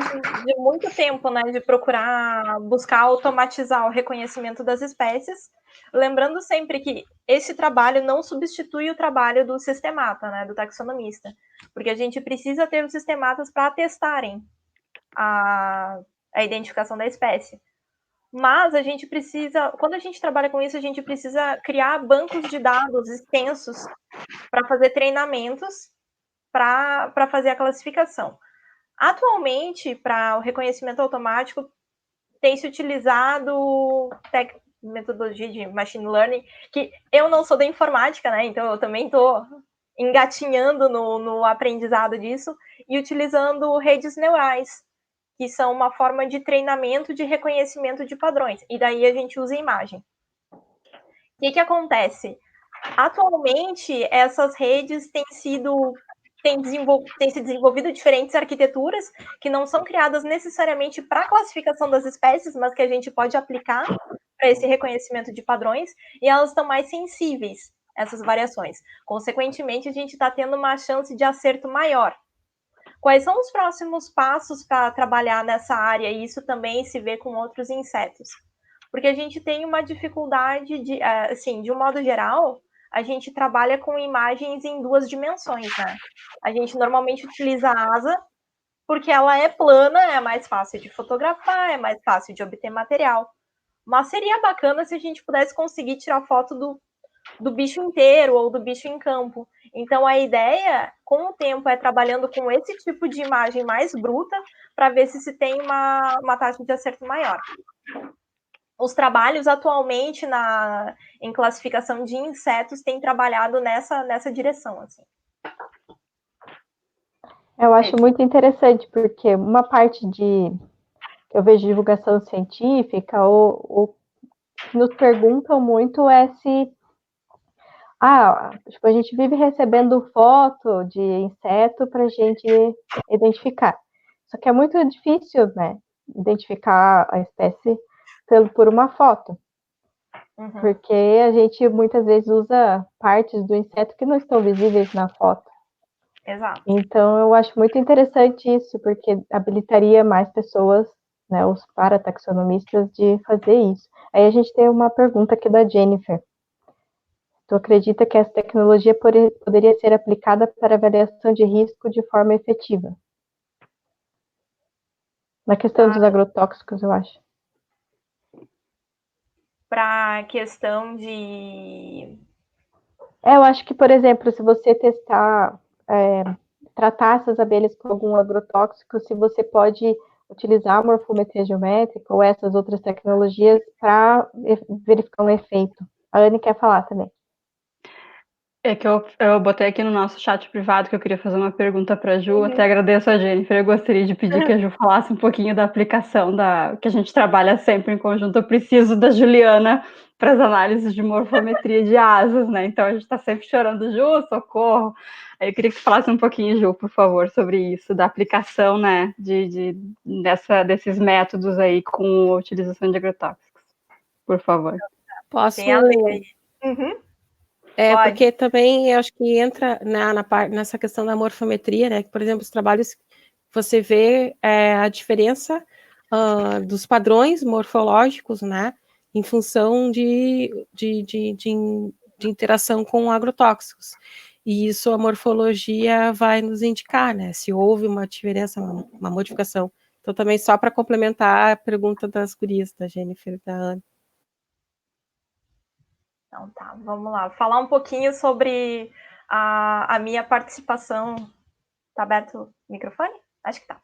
de muito tempo, né, de procurar buscar automatizar o reconhecimento das espécies, lembrando sempre que esse trabalho não substitui o trabalho do sistemata, né, do taxonomista, porque a gente precisa ter os sistematas para atestarem a identificação da espécie. Mas a gente precisa, quando a gente trabalha com isso, a gente precisa criar bancos de dados extensos para fazer treinamentos para fazer a classificação. Atualmente, para o reconhecimento automático, tem se utilizado metodologia de machine learning, que eu não sou da informática, né? Então eu também estou engatinhando no aprendizado disso, e utilizando redes neurais, que são uma forma de treinamento de reconhecimento de padrões. E daí a gente usa imagem. O que acontece? Atualmente, essas redes têm se desenvolvido diferentes arquiteturas que não são criadas necessariamente para a classificação das espécies, mas que a gente pode aplicar para esse reconhecimento de padrões, e elas estão mais sensíveis a essas variações. Consequentemente, a gente está tendo uma chance de acerto maior. Quais são os próximos passos para trabalhar nessa área? E isso também se vê com outros insetos. Porque a gente tem uma dificuldade de, assim, de um modo geral, a gente trabalha com imagens em 2 dimensões, né? A gente normalmente utiliza a asa, porque ela é plana, é mais fácil de fotografar, é mais fácil de obter material. Mas seria bacana se a gente pudesse conseguir tirar foto do bicho inteiro ou do bicho em campo. Então, a ideia, com o tempo, é trabalhando com esse tipo de imagem mais bruta para ver se tem uma taxa de acerto maior. Os trabalhos atualmente em classificação de insetos têm trabalhado nessa direção, assim. Eu acho muito interessante, porque uma parte que eu vejo divulgação científica, ou nos perguntam muito é se tipo, a gente vive recebendo foto de inseto para a gente identificar. Só que é muito difícil, né, identificar a espécie por uma foto. Uhum. Porque a gente muitas vezes usa partes do inseto que não estão visíveis na foto. Exato. Então, eu acho muito interessante isso, porque habilitaria mais pessoas, né, os parataxonomistas, de fazer isso. Aí a gente tem uma pergunta aqui da Jennifer. Tu acredita que essa tecnologia poderia ser aplicada para avaliação de risco de forma efetiva? Na questão dos agrotóxicos, eu acho. Para a questão de... Eu acho que, por exemplo, se você tratar essas abelhas com algum agrotóxico, se você pode utilizar a morfometria geométrica ou essas outras tecnologias para verificar um efeito. A Anne quer falar também. É que eu botei aqui no nosso chat privado que eu queria fazer uma pergunta para a Ju. Até agradeço a Jennifer. Eu gostaria de pedir que a Ju falasse um pouquinho da aplicação que a gente trabalha sempre em conjunto. Eu preciso da Juliana para as análises de morfometria de asas, né? Então a gente está sempre chorando, Ju, socorro. Aí eu queria que você falasse um pouquinho, Ju, por favor, sobre isso, da aplicação, né, desses métodos aí com a utilização de agrotóxicos. Por favor. Posso? Tem a lei. Uhum. Pode. Porque também eu acho que entra nessa questão da morfometria, né? Que, por exemplo, os trabalhos você vê a diferença dos padrões morfológicos, né? Em função de interação com agrotóxicos. E isso a morfologia vai nos indicar, né? Se houve uma diferença, uma modificação. Então, também só para complementar a pergunta das gurias, da Jennifer e da Ana. Então tá, vamos lá. Falar um pouquinho sobre a minha participação. Tá aberto o microfone? Acho que tá.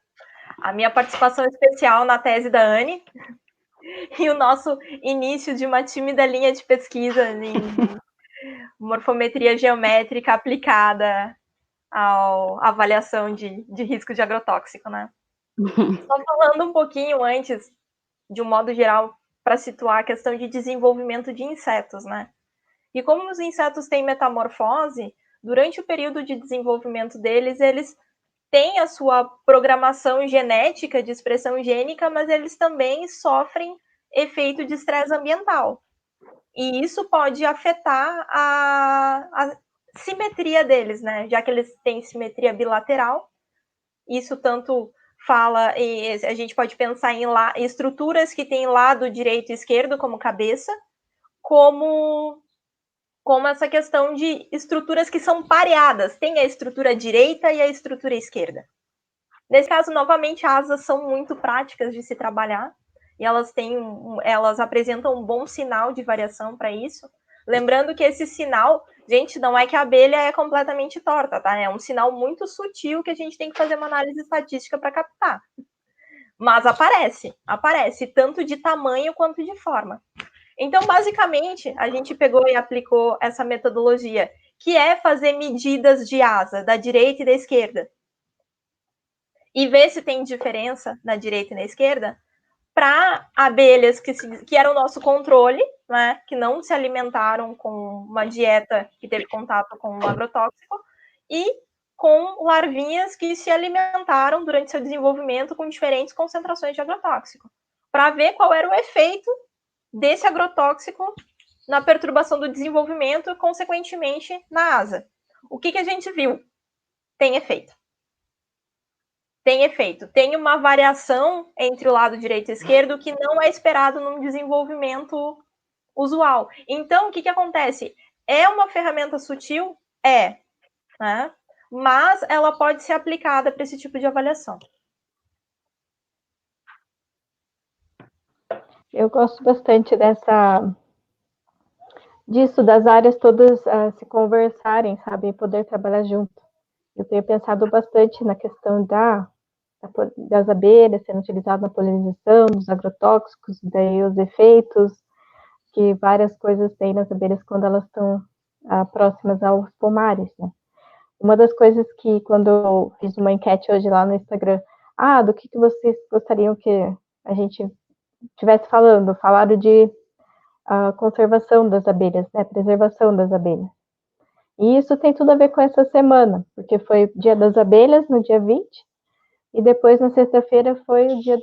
A minha participação especial na tese da Anne e o nosso início de uma tímida linha de pesquisa em morfometria geométrica aplicada à avaliação de risco de agrotóxico, né? Só falando um pouquinho antes, de um modo geral, para situar a questão de desenvolvimento de insetos, né? E como os insetos têm metamorfose, durante o período de desenvolvimento deles, eles têm a sua programação genética de expressão gênica, mas eles também sofrem efeito de estresse ambiental. E isso pode afetar a simetria deles, né? Já que eles têm simetria bilateral, isso tanto fala, e a gente pode pensar em estruturas que têm lado direito e esquerdo como cabeça, como essa questão de estruturas que são pareadas, tem a estrutura direita e a estrutura esquerda. Nesse caso, novamente, asas são muito práticas de se trabalhar, e elas apresentam um bom sinal de variação para isso. Lembrando que esse sinal, gente, não é que a abelha é completamente torta, tá? É um sinal muito sutil que a gente tem que fazer uma análise estatística para captar. Mas aparece, tanto de tamanho quanto de forma. Então, basicamente, a gente pegou e aplicou essa metodologia, que é fazer medidas de asa da direita e da esquerda, e ver se tem diferença na direita e na esquerda, para abelhas que era o nosso controle, né, que não se alimentaram com uma dieta que teve contato com um agrotóxico, e com larvinhas que se alimentaram durante seu desenvolvimento com diferentes concentrações de agrotóxico, para ver qual era o efeito desse agrotóxico na perturbação do desenvolvimento e, consequentemente, na asa. O que a gente viu? Tem efeito. Tem uma variação entre o lado direito e esquerdo que não é esperado num desenvolvimento usual. Então, o que acontece? É uma ferramenta sutil? É. Né? Mas ela pode ser aplicada para esse tipo de avaliação. Eu gosto bastante disso, das áreas todas se conversarem, sabe, e poder trabalhar junto. Eu tenho pensado bastante na questão das abelhas sendo utilizadas na polinização, dos agrotóxicos, daí os efeitos que várias coisas têm nas abelhas quando elas estão próximas aos pomares, né? Uma das coisas que, quando eu fiz uma enquete hoje lá no Instagram, do que vocês gostariam que a gente estivesse falando? Falaram de conservação das abelhas, né? Preservação das abelhas. E isso tem tudo a ver com essa semana, porque foi o Dia das Abelhas, no dia 20, e depois, na sexta-feira, foi o Dia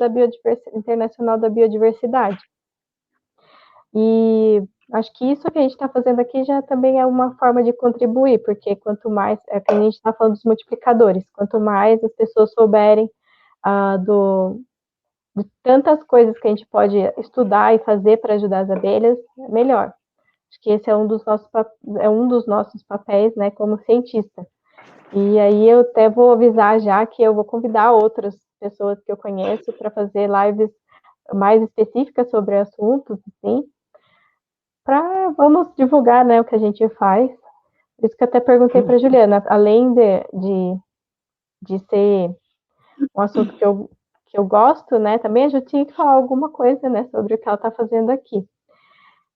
Internacional da Biodiversidade. E acho que isso que a gente está fazendo aqui já também é uma forma de contribuir, porque quanto mais, é que a gente está falando dos multiplicadores, quanto mais as pessoas souberem de tantas coisas que a gente pode estudar e fazer para ajudar as abelhas, melhor. Acho que esse é um dos nossos papéis, né, como cientista. E aí eu até vou avisar já que eu vou convidar outras pessoas que eu conheço para fazer lives mais específicas sobre assuntos, assim, vamos divulgar, né, o que a gente faz. Por isso que eu até perguntei para a Juliana, além de ser um assunto que eu gosto, né, também a gente tinha que falar alguma coisa, né, sobre o que ela está fazendo aqui.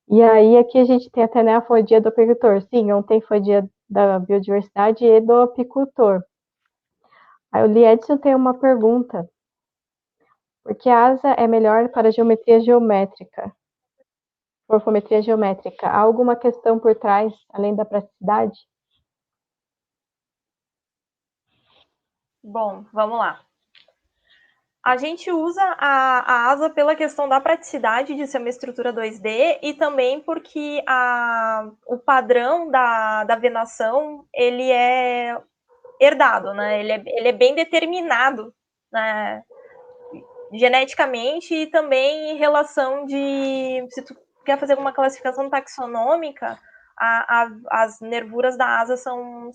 E aí aqui a gente tem até, né, foi dia do apicultor. Sim, ontem foi dia da biodiversidade e do apicultor. Aí o Lee Edson tem uma pergunta. Por que a asa é melhor para geometria geométrica? Morfometria geométrica. Há alguma questão por trás, além da praticidade? Bom, vamos lá. A gente usa a asa pela questão da praticidade de ser uma estrutura 2D e também porque o padrão da venação, ele é herdado, né? Ele é bem determinado, né? Geneticamente e também em relação de... Se tu quer fazer alguma classificação taxonômica, as nervuras da asa são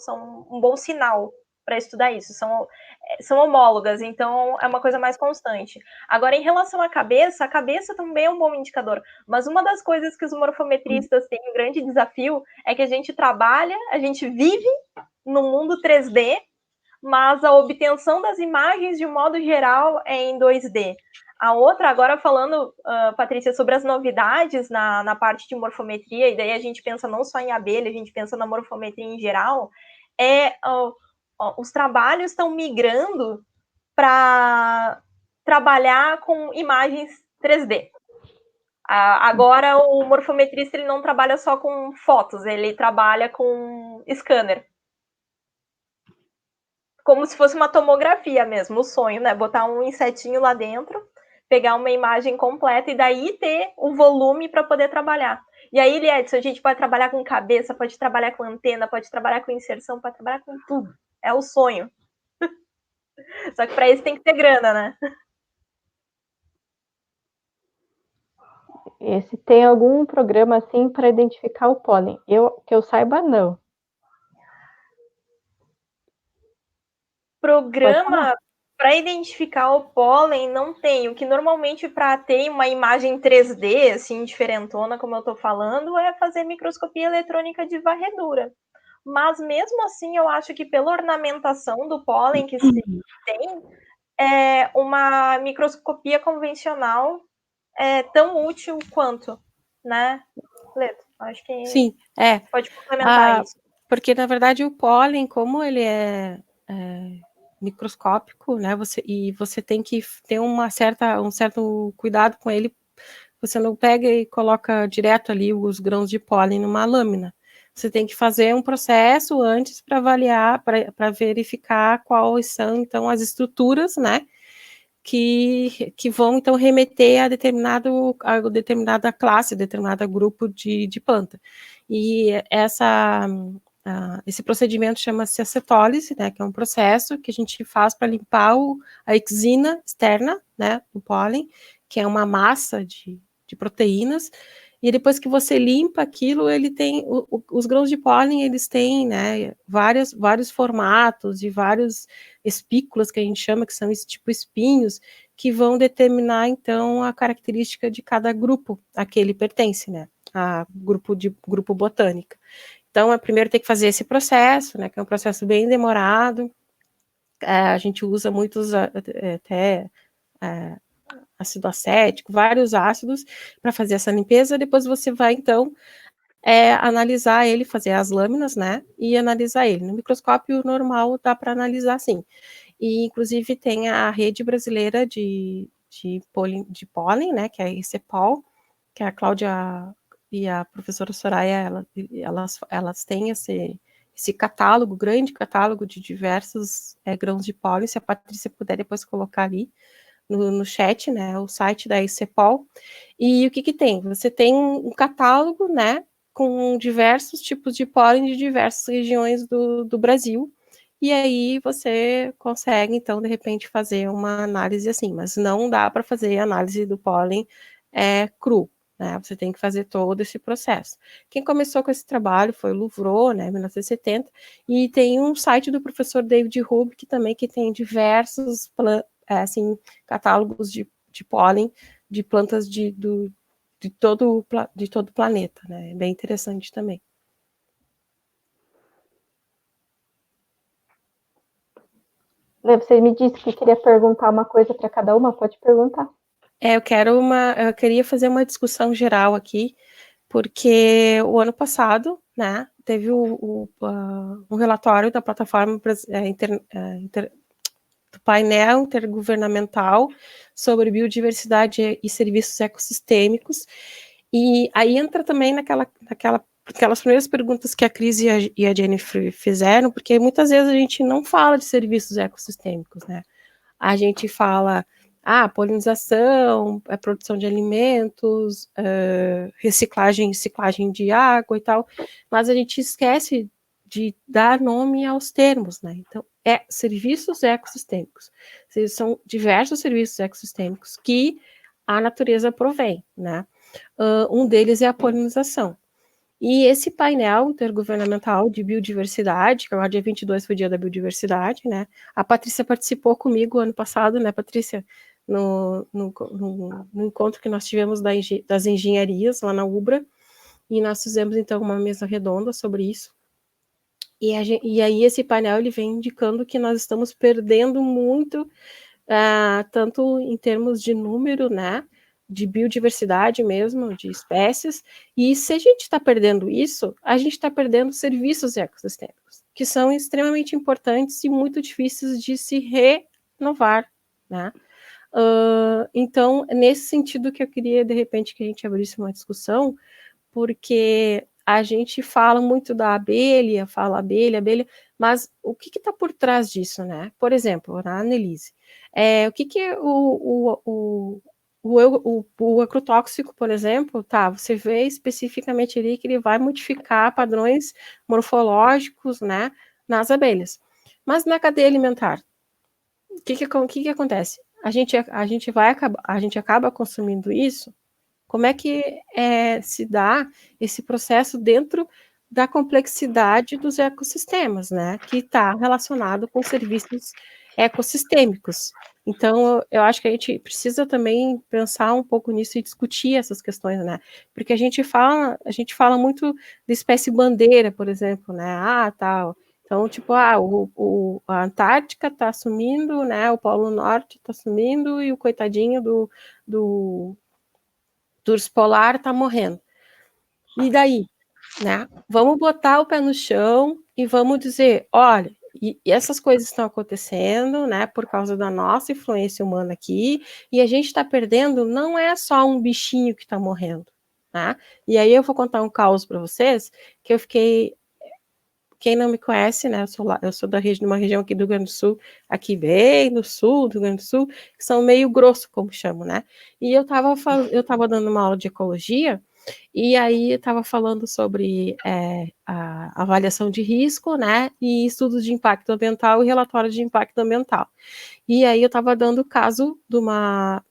um bom sinal para estudar isso, são homólogas, então é uma coisa mais constante. Agora, em relação à cabeça, a cabeça também é um bom indicador, mas uma das coisas que os morfometristas têm um grande desafio é que a gente trabalha, a gente vive no mundo 3D, mas a obtenção das imagens, de modo geral, é em 2D. A outra, agora falando, Patrícia, sobre as novidades na parte de morfometria, e daí a gente pensa não só em abelha, a gente pensa na morfometria em geral, os trabalhos estão migrando para trabalhar com imagens 3D. Agora, o morfometrista ele não trabalha só com fotos, ele trabalha com scanner. Como se fosse uma tomografia mesmo, o sonho, né? Botar um insetinho lá dentro, pegar uma imagem completa e daí ter o volume para poder trabalhar. E aí, Edson, a gente pode trabalhar com cabeça, pode trabalhar com antena, pode trabalhar com inserção, pode trabalhar com tudo. É o sonho. Só que para isso tem que ter grana, né? Se tem algum programa assim para identificar o pólen? Que eu saiba, não. Programa para identificar o pólen não tem. O que normalmente para ter uma imagem 3D, assim, diferentona, como eu estou falando, é fazer microscopia eletrônica de varredura. Mas mesmo assim, eu acho que pela ornamentação do pólen que se tem, uma microscopia convencional é tão útil quanto, né, Leto? Acho que Sim, pode complementar isso. Porque, na verdade, o pólen, como ele é microscópico, né, você tem que ter um certo cuidado com ele. Você não pega e coloca direto ali os grãos de pólen numa lâmina. Você tem que fazer um processo antes para avaliar, para verificar quais são, então, as estruturas, né, que vão, então, remeter a determinada classe, determinado grupo de planta. E esse procedimento chama-se acetólise, né, que é um processo que a gente faz para limpar a exina externa, né, do pólen, que é uma massa de proteínas, e depois que você limpa aquilo, ele tem, os grãos de pólen, eles têm, né, vários formatos e vários espículas, que a gente chama, que são esse tipo espinhos, que vão determinar, então, a característica de cada grupo a que ele pertence, né, grupo botânico. Então, primeiro tem que fazer esse processo, né, que é um processo bem demorado, a gente usa muitos ácido acético, vários ácidos para fazer essa limpeza. Depois você vai, então, analisar ele, fazer as lâminas, né, e analisar ele. No microscópio normal dá para analisar, sim. E, inclusive, tem a rede brasileira de pólen, né, que é a ICEPOL, que a Cláudia e a professora Soraya, elas têm esse catálogo, grande catálogo de diversos grãos de pólen. Se a Patrícia puder depois colocar ali no chat, né, o site da ICEPOL. E o que tem? Você tem um catálogo, né, com diversos tipos de pólen de diversas regiões do Brasil, e aí você consegue, então, de repente, fazer uma análise assim, mas não dá para fazer análise do pólen cru. né? Você tem que fazer todo esse processo. Quem começou com esse trabalho foi o Louvreau, né, em 1970, e tem um site do professor David Hube, que tem diversos assim, catálogos de pólen de plantas de todo o planeta, né? É bem interessante também. Você me disse que queria perguntar uma coisa para cada uma, pode perguntar. Eu queria fazer uma discussão geral aqui, porque o ano passado, né, teve um relatório da plataforma do painel intergovernamental sobre biodiversidade e serviços ecossistêmicos, e aí entra também aquelas primeiras perguntas que a Cris e a Jennifer fizeram, porque muitas vezes a gente não fala de serviços ecossistêmicos, né? A gente fala polinização, produção de alimentos, reciclagem de água e tal, mas a gente esquece de dar nome aos termos, né? Então, serviços ecossistêmicos. São diversos serviços ecossistêmicos que a natureza provém, né? Um deles é a polinização. E esse painel intergovernamental de biodiversidade, que agora dia 22 foi o dia da biodiversidade, né? A Patrícia participou comigo ano passado, né, Patrícia? No encontro que nós tivemos das engenharias lá na UBRA, e nós fizemos, então, uma mesa redonda sobre isso. E aí esse painel ele vem indicando que nós estamos perdendo muito, tanto em termos de número, né, de biodiversidade mesmo, de espécies, e se a gente está perdendo isso, a gente está perdendo serviços ecossistêmicos, que são extremamente importantes e muito difíceis de se renovar, né? Então, nesse sentido que eu queria, de repente, que a gente abrisse uma discussão, porque a gente fala muito da abelha, abelha, mas o que está por trás disso, né? Por exemplo, na Annelise, o que o agrotóxico, por exemplo, você vê especificamente ali que ele vai modificar padrões morfológicos, né, nas abelhas. Mas na cadeia alimentar, o que acontece? A gente acaba consumindo isso. Como é que se dá esse processo dentro da complexidade dos ecossistemas, né? Que está relacionado com serviços ecossistêmicos. Então, eu acho que a gente precisa também pensar um pouco nisso e discutir essas questões, né? Porque a gente fala muito de espécie bandeira, por exemplo, né? Tal. Então, tipo, a Antártica está sumindo, né? O Polo Norte está sumindo e o coitadinho do urso polar está morrendo. E daí, né? Vamos botar o pé no chão e vamos dizer, olha, e essas coisas estão acontecendo, né, por causa da nossa influência humana aqui, e a gente está perdendo, não é só um bichinho que está morrendo, tá? E aí eu vou contar um caos para vocês, que eu fiquei, quem não me conhece, né, eu sou de uma região aqui do Rio Grande do Sul, aqui bem no sul do Rio Grande do Sul, que são meio grosso, como chamam, né? E eu tava dando uma aula de ecologia, e aí estava falando sobre a avaliação de risco, né, e estudos de impacto ambiental e relatórios de impacto ambiental. E aí eu estava dando o caso de uma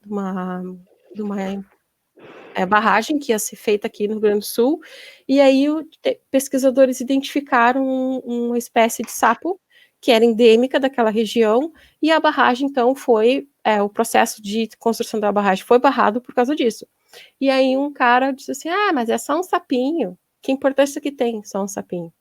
barragem que ia ser feita aqui no Rio Grande do Sul, e aí pesquisadores identificaram uma espécie de sapo que era endêmica daquela região, e a barragem, então, o processo de construção da barragem foi barrado por causa disso. E aí um cara disse assim, mas é só um sapinho, que importância que tem só um sapinho?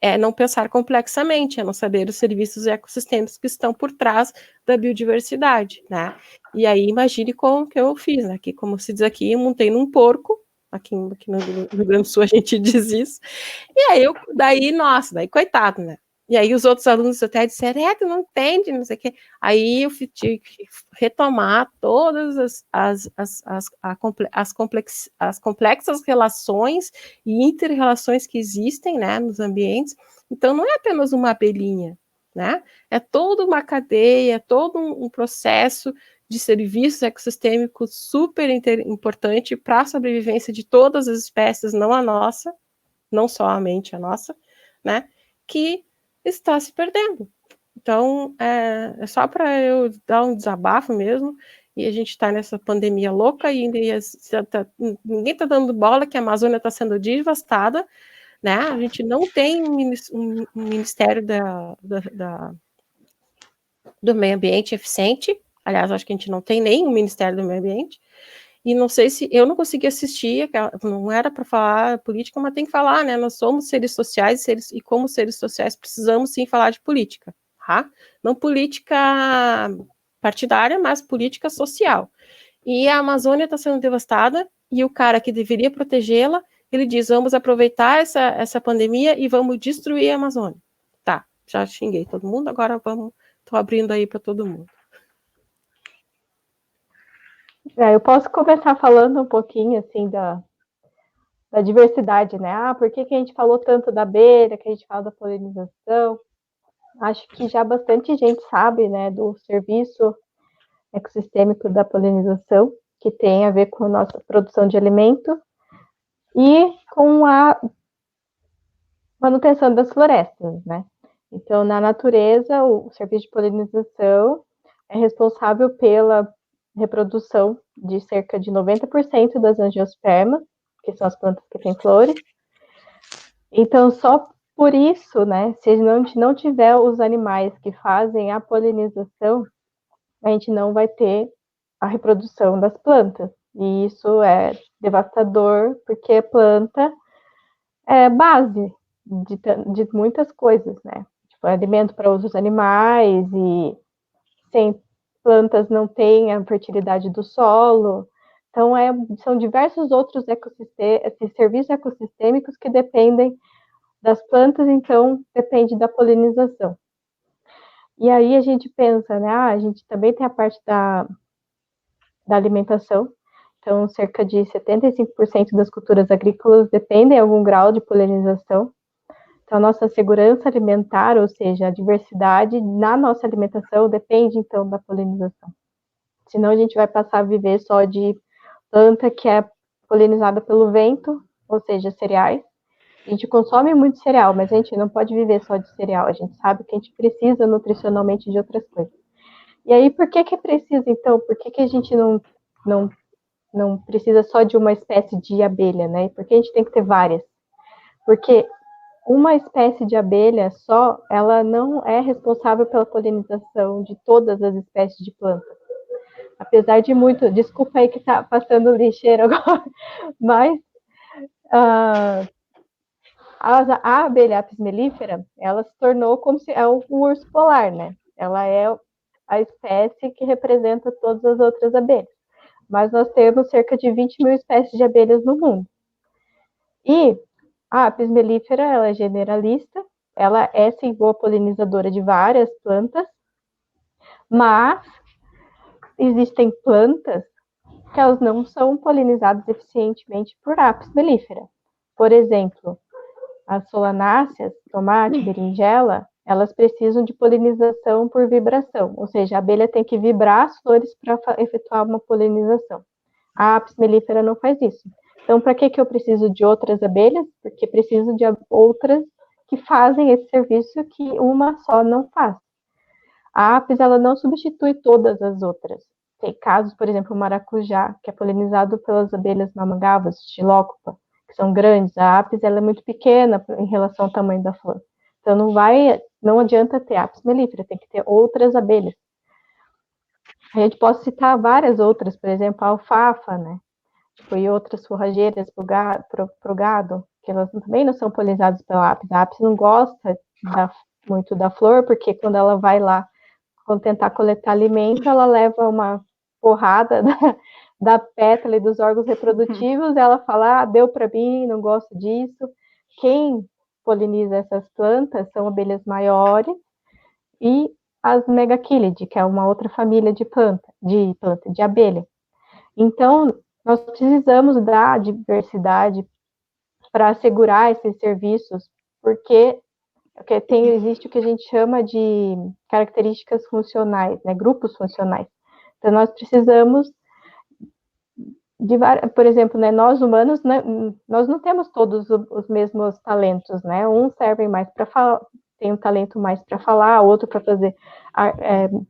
É não pensar complexamente, é não saber os serviços ecossistêmicos que estão por trás da biodiversidade, né? E aí imagine como que eu fiz, né? Que, como se diz aqui, eu montei num porco, aqui no Rio Grande do Sul a gente diz isso, e aí daí coitado, né? E aí os outros alunos até disseram, tu não entende, não sei o quê. Aí eu tive que retomar todas as complexas relações e inter-relações que existem, né, nos ambientes. Então não é apenas uma abelhinha, né? É toda uma cadeia, é todo um processo de serviços ecossistêmicos super importante para a sobrevivência de todas as espécies, não a nossa, não somente a nossa, né, que está se perdendo. Então, é só para eu dar um desabafo mesmo e a gente está nessa pandemia louca e ninguém está dando bola que a Amazônia está sendo devastada, né? A gente não tem um ministério do meio ambiente eficiente. Aliás, acho que a gente não tem nem um ministério do meio ambiente. E não sei se eu não consegui assistir, não era para falar política, mas tem que falar, né? Nós somos seres sociais e como seres sociais precisamos sim falar de política, tá? Não política partidária, mas política social. E a Amazônia está sendo devastada e o cara que deveria protegê-la, ele diz: vamos aproveitar essa pandemia e vamos destruir a Amazônia. Tá, já xinguei todo mundo, agora estou abrindo aí para todo mundo. Eu posso começar falando um pouquinho, assim, da diversidade, né? Por que a gente falou tanto da abelha, que a gente fala da polinização? Acho que já bastante gente sabe, né, do serviço ecossistêmico da polinização, que tem a ver com a nossa produção de alimento e com a manutenção das florestas, né? Então, na natureza, o serviço de polinização é responsável pela reprodução de cerca de 90% das angiospermas, que são as plantas que têm flores. Então, só por isso, né, se a gente não tiver os animais que fazem a polinização, a gente não vai ter a reprodução das plantas. E isso é devastador, porque a planta é base de muitas coisas, né? Tipo, alimento para outros animais, e sem plantas não tem a fertilidade do solo. Então, são diversos outros serviços ecossistêmicos que dependem das plantas, então depende da polinização. E aí a gente pensa, né? A gente também tem a parte da alimentação. Então, cerca de 75% das culturas agrícolas dependem de algum grau de polinização. Então, a nossa segurança alimentar, ou seja, a diversidade na nossa alimentação, depende, então, da polinização. Senão, a gente vai passar a viver só de planta que é polinizada pelo vento, ou seja, cereais. A gente consome muito cereal, mas a gente não pode viver só de cereal. A gente sabe que a gente precisa nutricionalmente de outras coisas. E aí, por que precisa, então? Por que a gente não precisa só de uma espécie de abelha, né? E por que a gente tem que ter várias? Porque uma espécie de abelha só, ela não é responsável pela polinização de todas as espécies de plantas. Apesar de muito, desculpa aí que tá passando lixeiro agora, mas a abelha Apis mellifera, ela se tornou como se é o urso polar, né? Ela é a espécie que representa todas as outras abelhas. Mas nós temos cerca de 20 mil espécies de abelhas no mundo. E a Apis mellifera, ela é generalista, ela é sim boa polinizadora de várias plantas, mas existem plantas que elas não são polinizadas eficientemente por Apis mellifera. Por exemplo, as solanáceas, tomate, berinjela, elas precisam de polinização por vibração, ou seja, a abelha tem que vibrar as flores para efetuar uma polinização. A Apis mellifera não faz isso. Então, para que eu preciso de outras abelhas? Porque preciso de outras que fazem esse serviço que uma só não faz. A Apis, ela não substitui todas as outras. Tem casos, por exemplo, o maracujá, que é polinizado pelas abelhas mamangavas, Stylocopa, que são grandes. A Apis, ela é muito pequena em relação ao tamanho da flor. Então, não adianta ter Apis mellifera, tem que ter outras abelhas. A gente pode citar várias outras, por exemplo, a alfafa, né? E outras forrageiras para o gado, que elas também não são polinizadas pela Apis. A Apis não gosta muito da flor, porque quando ela vai lá tentar coletar alimento, ela leva uma porrada da pétala e dos órgãos reprodutivos, ela fala, deu para mim, não gosto disso. Quem poliniza essas plantas são abelhas maiores e as megachilidae, que é uma outra família de de abelha. Então, nós precisamos da diversidade para assegurar esses serviços, porque existe o que a gente chama de características funcionais, né, grupos funcionais. Então, nós precisamos por exemplo, né, nós humanos, né, nós não temos todos os mesmos talentos, né? Uns servem mais para falar, tem um talento mais para falar, outro para fazer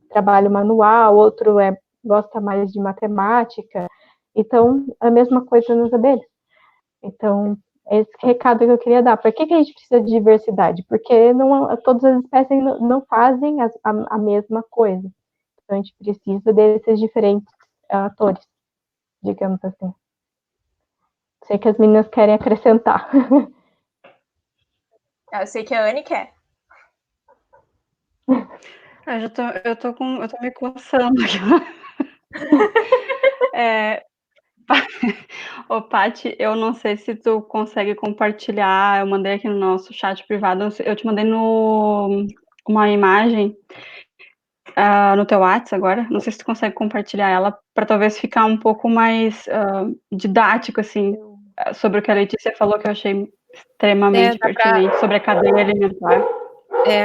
trabalho manual, outro é gosta mais de matemática. Então, a mesma coisa nas abelhas. Então, esse recado que eu queria dar. Por que a gente precisa de diversidade? Porque todas as espécies não fazem a mesma coisa. Então, a gente precisa desses diferentes atores, digamos assim. Sei que as meninas querem acrescentar. Eu sei que a Anne quer. Eu tô me coçando aqui. Ô, Paty, eu não sei se tu consegue compartilhar. Eu mandei aqui no nosso chat privado. Eu te mandei uma imagem no teu WhatsApp agora. Não sei se tu consegue compartilhar ela para talvez ficar um pouco mais didático, assim, sobre o que a Letícia falou, que eu achei extremamente pertinente, sobre a cadeia alimentar.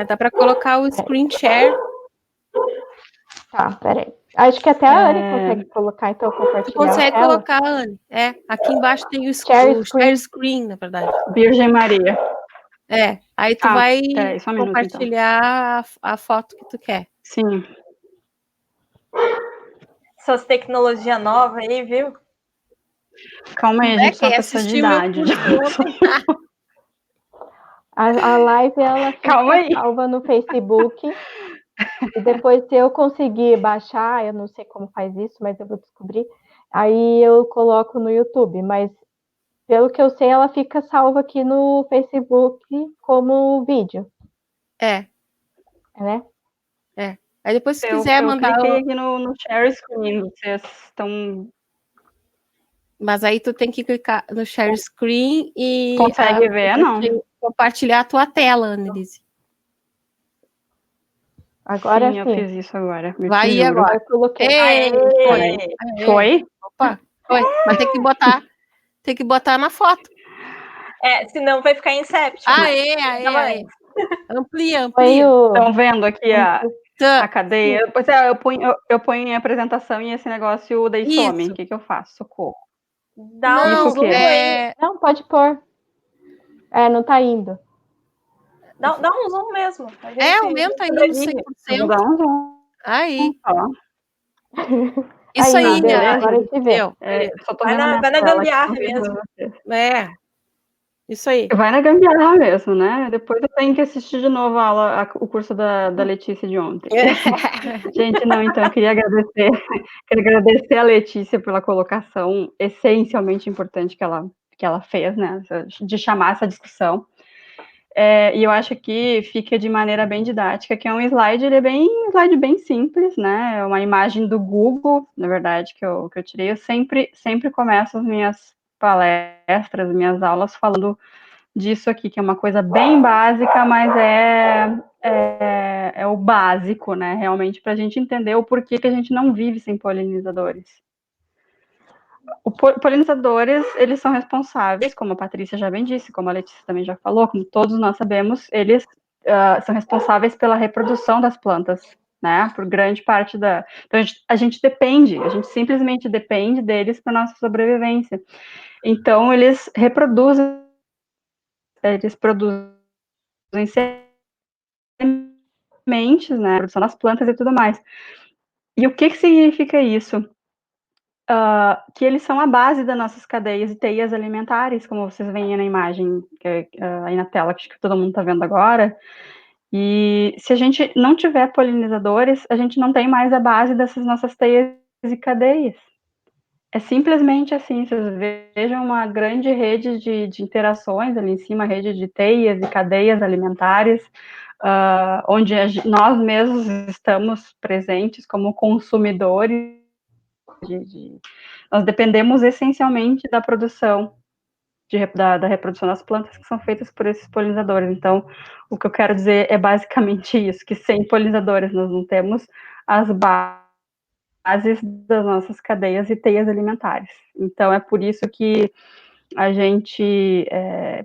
Dá para colocar o screen share. Tá, peraí. Acho que até a Anne consegue colocar, então, compartilhar. Tu consegue a tela. colocar, Anne. Aqui embaixo tem o share screen, na verdade. Virgem Maria. Aí tu vai peraí, só um minuto, compartilhar a foto que tu quer. Sim. Essas tecnologias novas aí, viu? Calma aí, a gente só com essa de idade. A live, ela fica salva no Facebook. E depois, se eu conseguir baixar, eu não sei como faz isso, mas eu vou descobrir. Aí eu coloco no YouTube. Mas, pelo que eu sei, ela fica salva aqui no Facebook como vídeo. Né? Aí depois, se quiser mandar... Eu cliquei aqui no share screen, vocês estão... Mas aí tu tem que clicar no share screen e... Consegue ver, não? Compartilhar a tua tela, Annelise. Agora sim. Eu fiz isso agora. Vai aí agora. Eu coloquei. Foi? Opa, foi. Mas tem que botar na foto. Senão vai ficar Inception. Aê. Amplia. Estão vendo aqui a cadeia? Pois eu ponho em apresentação e esse negócio daí some. O que eu faço? Socorro. Dá um zoom aí. Não, pode pôr. Não tá indo. Dá um zoom mesmo. Aumenta aí no 100%. Dá um zoom. Aí. Isso aí, agora a gente vê. Só tô vai na gambiarra mesmo. Isso aí. Vai na gambiarra mesmo, né? Depois eu tenho que assistir de novo o curso da Letícia de ontem. Gente, não, então eu queria agradecer a Letícia pela colocação essencialmente importante que ela fez, né? De chamar essa discussão. E eu acho que fica de maneira bem didática, que é um slide, ele é um slide bem simples, né? É uma imagem do Google, na verdade, que eu tirei. Eu sempre começo as minhas palestras, minhas aulas falando disso aqui, que é uma coisa bem básica, mas é o básico, né? Realmente, para a gente entender o porquê que a gente não vive sem polinizadores. Os polinizadores, eles são responsáveis, como a Patrícia já bem disse, como a Letícia também já falou, como todos nós sabemos, eles são responsáveis pela reprodução das plantas, né? Por grande parte da... Então, a gente simplesmente depende deles para nossa sobrevivência. Então, eles produzem sementes, né? A produção das plantas e tudo mais. E o que significa isso? Que eles são a base das nossas cadeias e teias alimentares, como vocês veem na imagem aí na tela, que todo mundo está vendo agora. E se a gente não tiver polinizadores, a gente não tem mais a base dessas nossas teias e cadeias. É simplesmente assim, vocês vejam uma grande rede de interações ali em cima, rede de teias e cadeias alimentares, onde nós mesmos estamos presentes como consumidores nós dependemos essencialmente da produção, da reprodução das plantas que são feitas por esses polinizadores. Então, o que eu quero dizer é basicamente isso, que sem polinizadores nós não temos as bases das nossas cadeias e teias alimentares. Então, é por isso que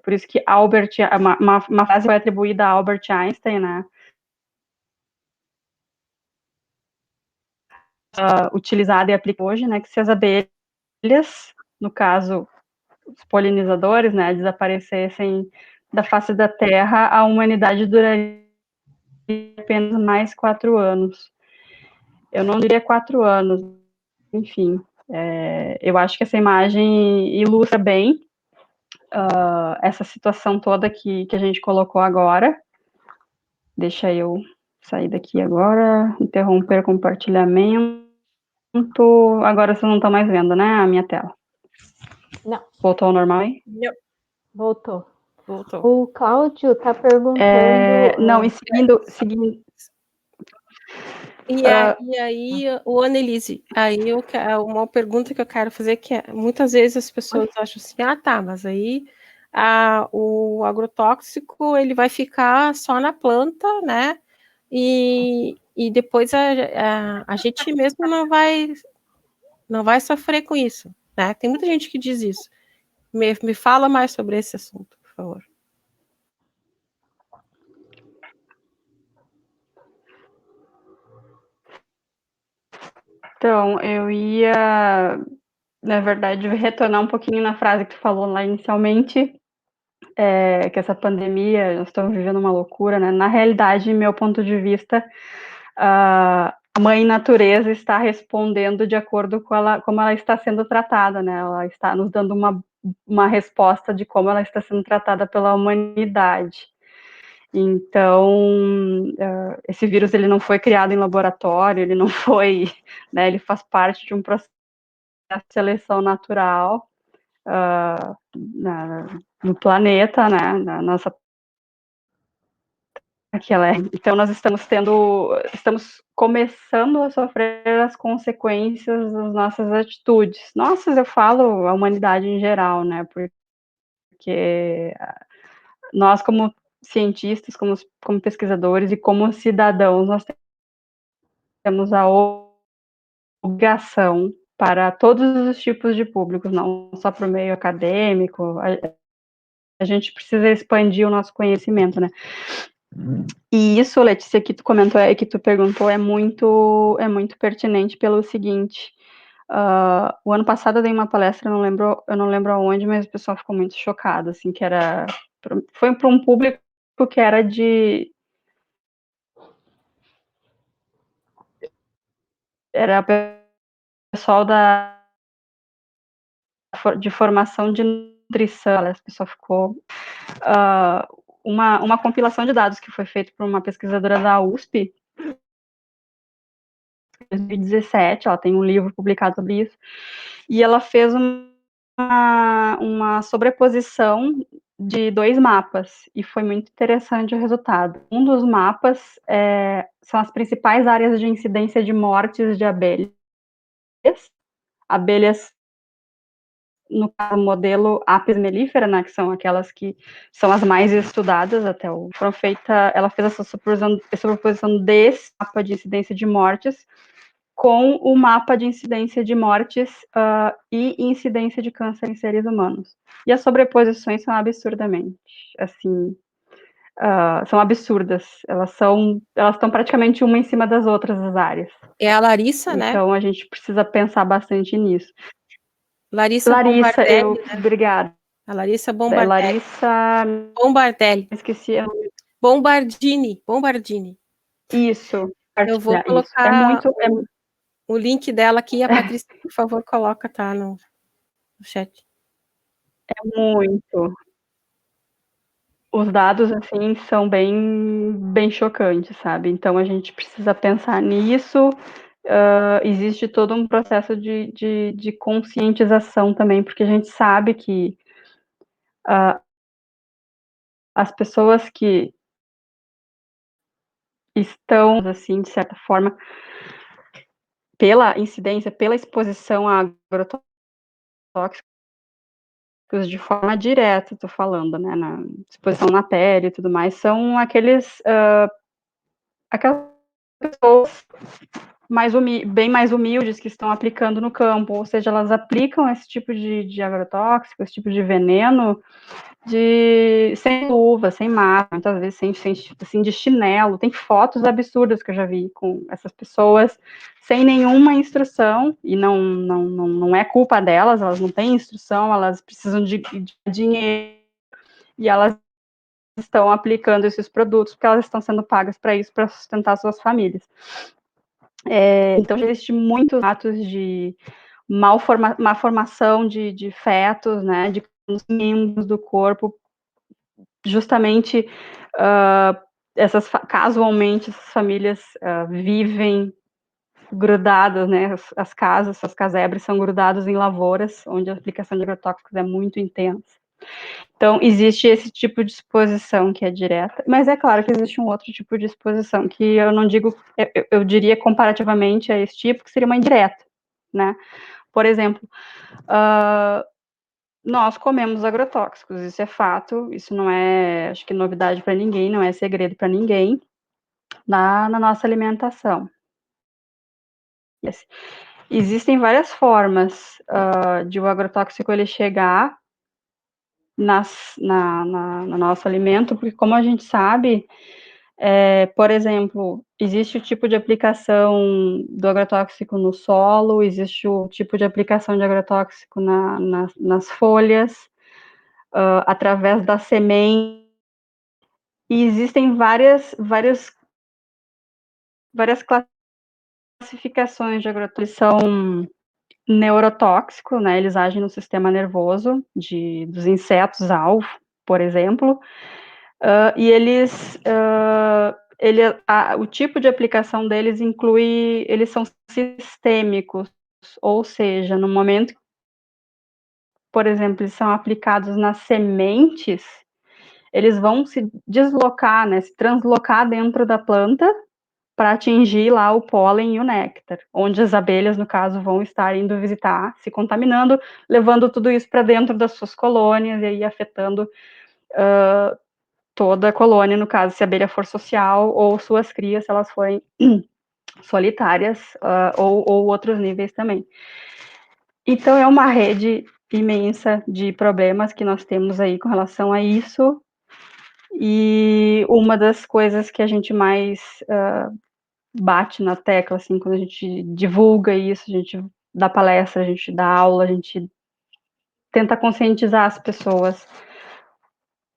por isso que uma frase foi atribuída a Albert Einstein, né? Utilizada e aplicada hoje, né? Que se as abelhas, no caso, os polinizadores, né, desaparecessem da face da Terra, a humanidade duraria apenas mais 4 anos. Eu não diria 4 anos, enfim. Eu acho que essa imagem ilustra bem essa situação toda que a gente colocou agora. Deixa eu sair daqui agora, interromper compartilhamento. Agora vocês não estão mais vendo, né, a minha tela? Não. Voltou ao normal, hein? Voltou. Voltou. O Cláudio está perguntando. Não, e seguindo. E aí, o Annelise, uma pergunta que eu quero fazer, que muitas vezes as pessoas acham assim, tá, mas aí o agrotóxico ele vai ficar só na planta, né? E depois a gente mesmo não vai sofrer com isso, né? Tem muita gente que diz isso. Me fala mais sobre esse assunto, por favor. Então, eu ia, na verdade, retornar um pouquinho na frase que tu falou lá inicialmente, que essa pandemia, nós estamos vivendo uma loucura, né? Na realidade, meu ponto de vista, a mãe natureza está respondendo de acordo com como ela está sendo tratada, né? Ela está nos dando uma resposta de como ela está sendo tratada pela humanidade. Então, esse vírus ele não foi criado em laboratório, ele não foi, né? Ele faz parte de um processo de seleção natural no planeta, né? Na nossa Então, nós estamos começando a sofrer as consequências das nossas atitudes. Nossas, eu falo a humanidade em geral, né? Porque nós, como cientistas, como pesquisadores e como cidadãos, nós temos a obrigação para todos os tipos de públicos, não só para o meio acadêmico, a gente precisa expandir o nosso conhecimento, né? E isso, Letícia, que tu comentou, que tu perguntou, é muito pertinente pelo seguinte. O ano passado eu dei uma palestra, eu não lembro aonde, mas o pessoal ficou muito chocado, assim, foi para um público que era era pessoal de formação de nutrição, a pessoa ficou uma compilação de dados que foi feita por uma pesquisadora da USP em 2017, ela tem um livro publicado sobre isso, e ela fez uma sobreposição de 2 mapas, e foi muito interessante o resultado. Um dos mapas são as principais áreas de incidência de mortes de abelhas no modelo Apis mellifera, né, que são aquelas que são as mais estudadas até o Profeita, ela fez essa sobreposição desse mapa de incidência de mortes com o mapa de incidência de mortes e incidência de câncer em seres humanos. E as sobreposições são absurdamente, assim, são absurdas. Elas estão praticamente uma em cima das outras, as áreas. É a Larissa, né? Então, a gente precisa pensar bastante nisso. Larissa Bombardelli, né? Obrigada. A Larissa Bombardelli. Larissa... Bombardelli. Esqueci. Bombardini. Isso. Eu vou colocar o link dela aqui. A Patrícia, por favor, coloca, tá, no chat. É muito. Os dados, assim, são bem chocantes, sabe? Então, a gente precisa pensar nisso. Existe todo um processo de conscientização também, porque a gente sabe que as pessoas que estão, assim, de certa forma, pela incidência, pela exposição a agrotóxicos de forma direta, estou falando, né, na exposição na pele e tudo mais, são aquelas pessoas bem mais humildes que estão aplicando no campo, ou seja, elas aplicam esse tipo de agrotóxico, esse tipo de veneno, sem luva, sem máscara, muitas vezes assim, de chinelo. Tem fotos absurdas que eu já vi com essas pessoas sem nenhuma instrução, e não é culpa delas, elas não têm instrução, elas precisam de dinheiro, e elas estão aplicando esses produtos porque elas estão sendo pagas para isso, para sustentar suas famílias. Então, já existe muitos atos de má formação de fetos, né, de membros do corpo, justamente casualmente essas famílias vivem grudadas, né, as casebres são grudadas em lavouras, onde a aplicação de agrotóxicos é muito intensa. Então, existe esse tipo de exposição que é direta, mas é claro que existe um outro tipo de exposição, que eu não digo, eu diria comparativamente a esse tipo, que seria uma indireta, né? Por exemplo, nós comemos agrotóxicos, isso é fato, isso não é, acho que novidade para ninguém, não é segredo para ninguém, na nossa alimentação. Existem várias formas de o agrotóxico ele chegar no nosso alimento, porque como a gente sabe, por exemplo, existe o tipo de aplicação do agrotóxico no solo, existe o tipo de aplicação de agrotóxico nas folhas, através da semente, e existem várias classificações de agrotóxicos, são neurotóxicos, né, eles agem no sistema nervoso dos insetos alvo, por exemplo, e o tipo de aplicação deles inclui, eles são sistêmicos, ou seja, no momento, por exemplo, eles são aplicados nas sementes, eles vão se deslocar, né, se translocar dentro da planta para atingir lá o pólen e o néctar, onde as abelhas, no caso, vão estar indo visitar, se contaminando, levando tudo isso para dentro das suas colônias e aí afetando toda a colônia, no caso, se a abelha for social, ou suas crias, se elas forem solitárias, ou outros níveis também. Então, é uma rede imensa de problemas que nós temos aí com relação a isso, e uma das coisas que a gente mais bate na tecla, assim, quando a gente divulga isso, a gente dá palestra, a gente dá aula, a gente tenta conscientizar as pessoas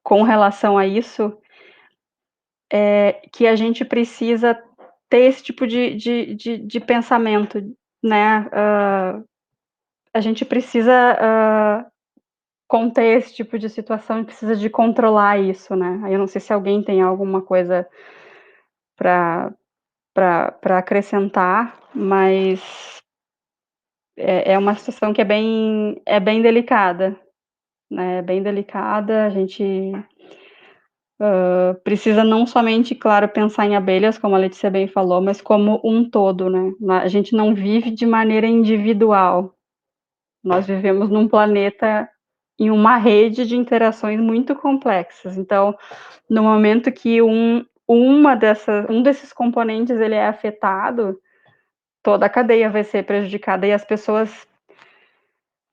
com relação a isso, que a gente precisa ter esse tipo de pensamento, né? A gente precisa conter esse tipo de situação e precisa de controlar isso, né? Aí eu não sei se alguém tem alguma coisa para acrescentar, mas é uma situação que é bem delicada, né? É bem delicada, a gente precisa não somente, claro, pensar em abelhas, como a Letícia bem falou, mas como um todo, né? A gente não vive de maneira individual. Nós vivemos num planeta em uma rede de interações muito complexas. Então, no momento que um desses componentes ele é afetado, toda a cadeia vai ser prejudicada e as pessoas,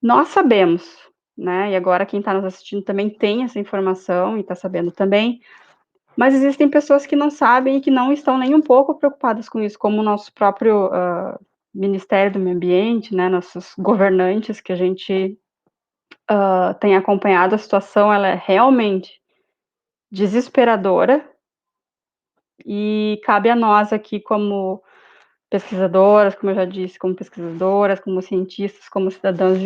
nós sabemos, né? E agora quem está nos assistindo também tem essa informação e está sabendo também. Mas existem pessoas que não sabem e que não estão nem um pouco preocupadas com isso, como o nosso próprio Ministério do Meio Ambiente, né, nossos governantes, que a gente tem acompanhado a situação, ela é realmente desesperadora, e cabe a nós aqui como pesquisadoras, como eu já disse, como pesquisadoras, como cientistas, como cidadãos,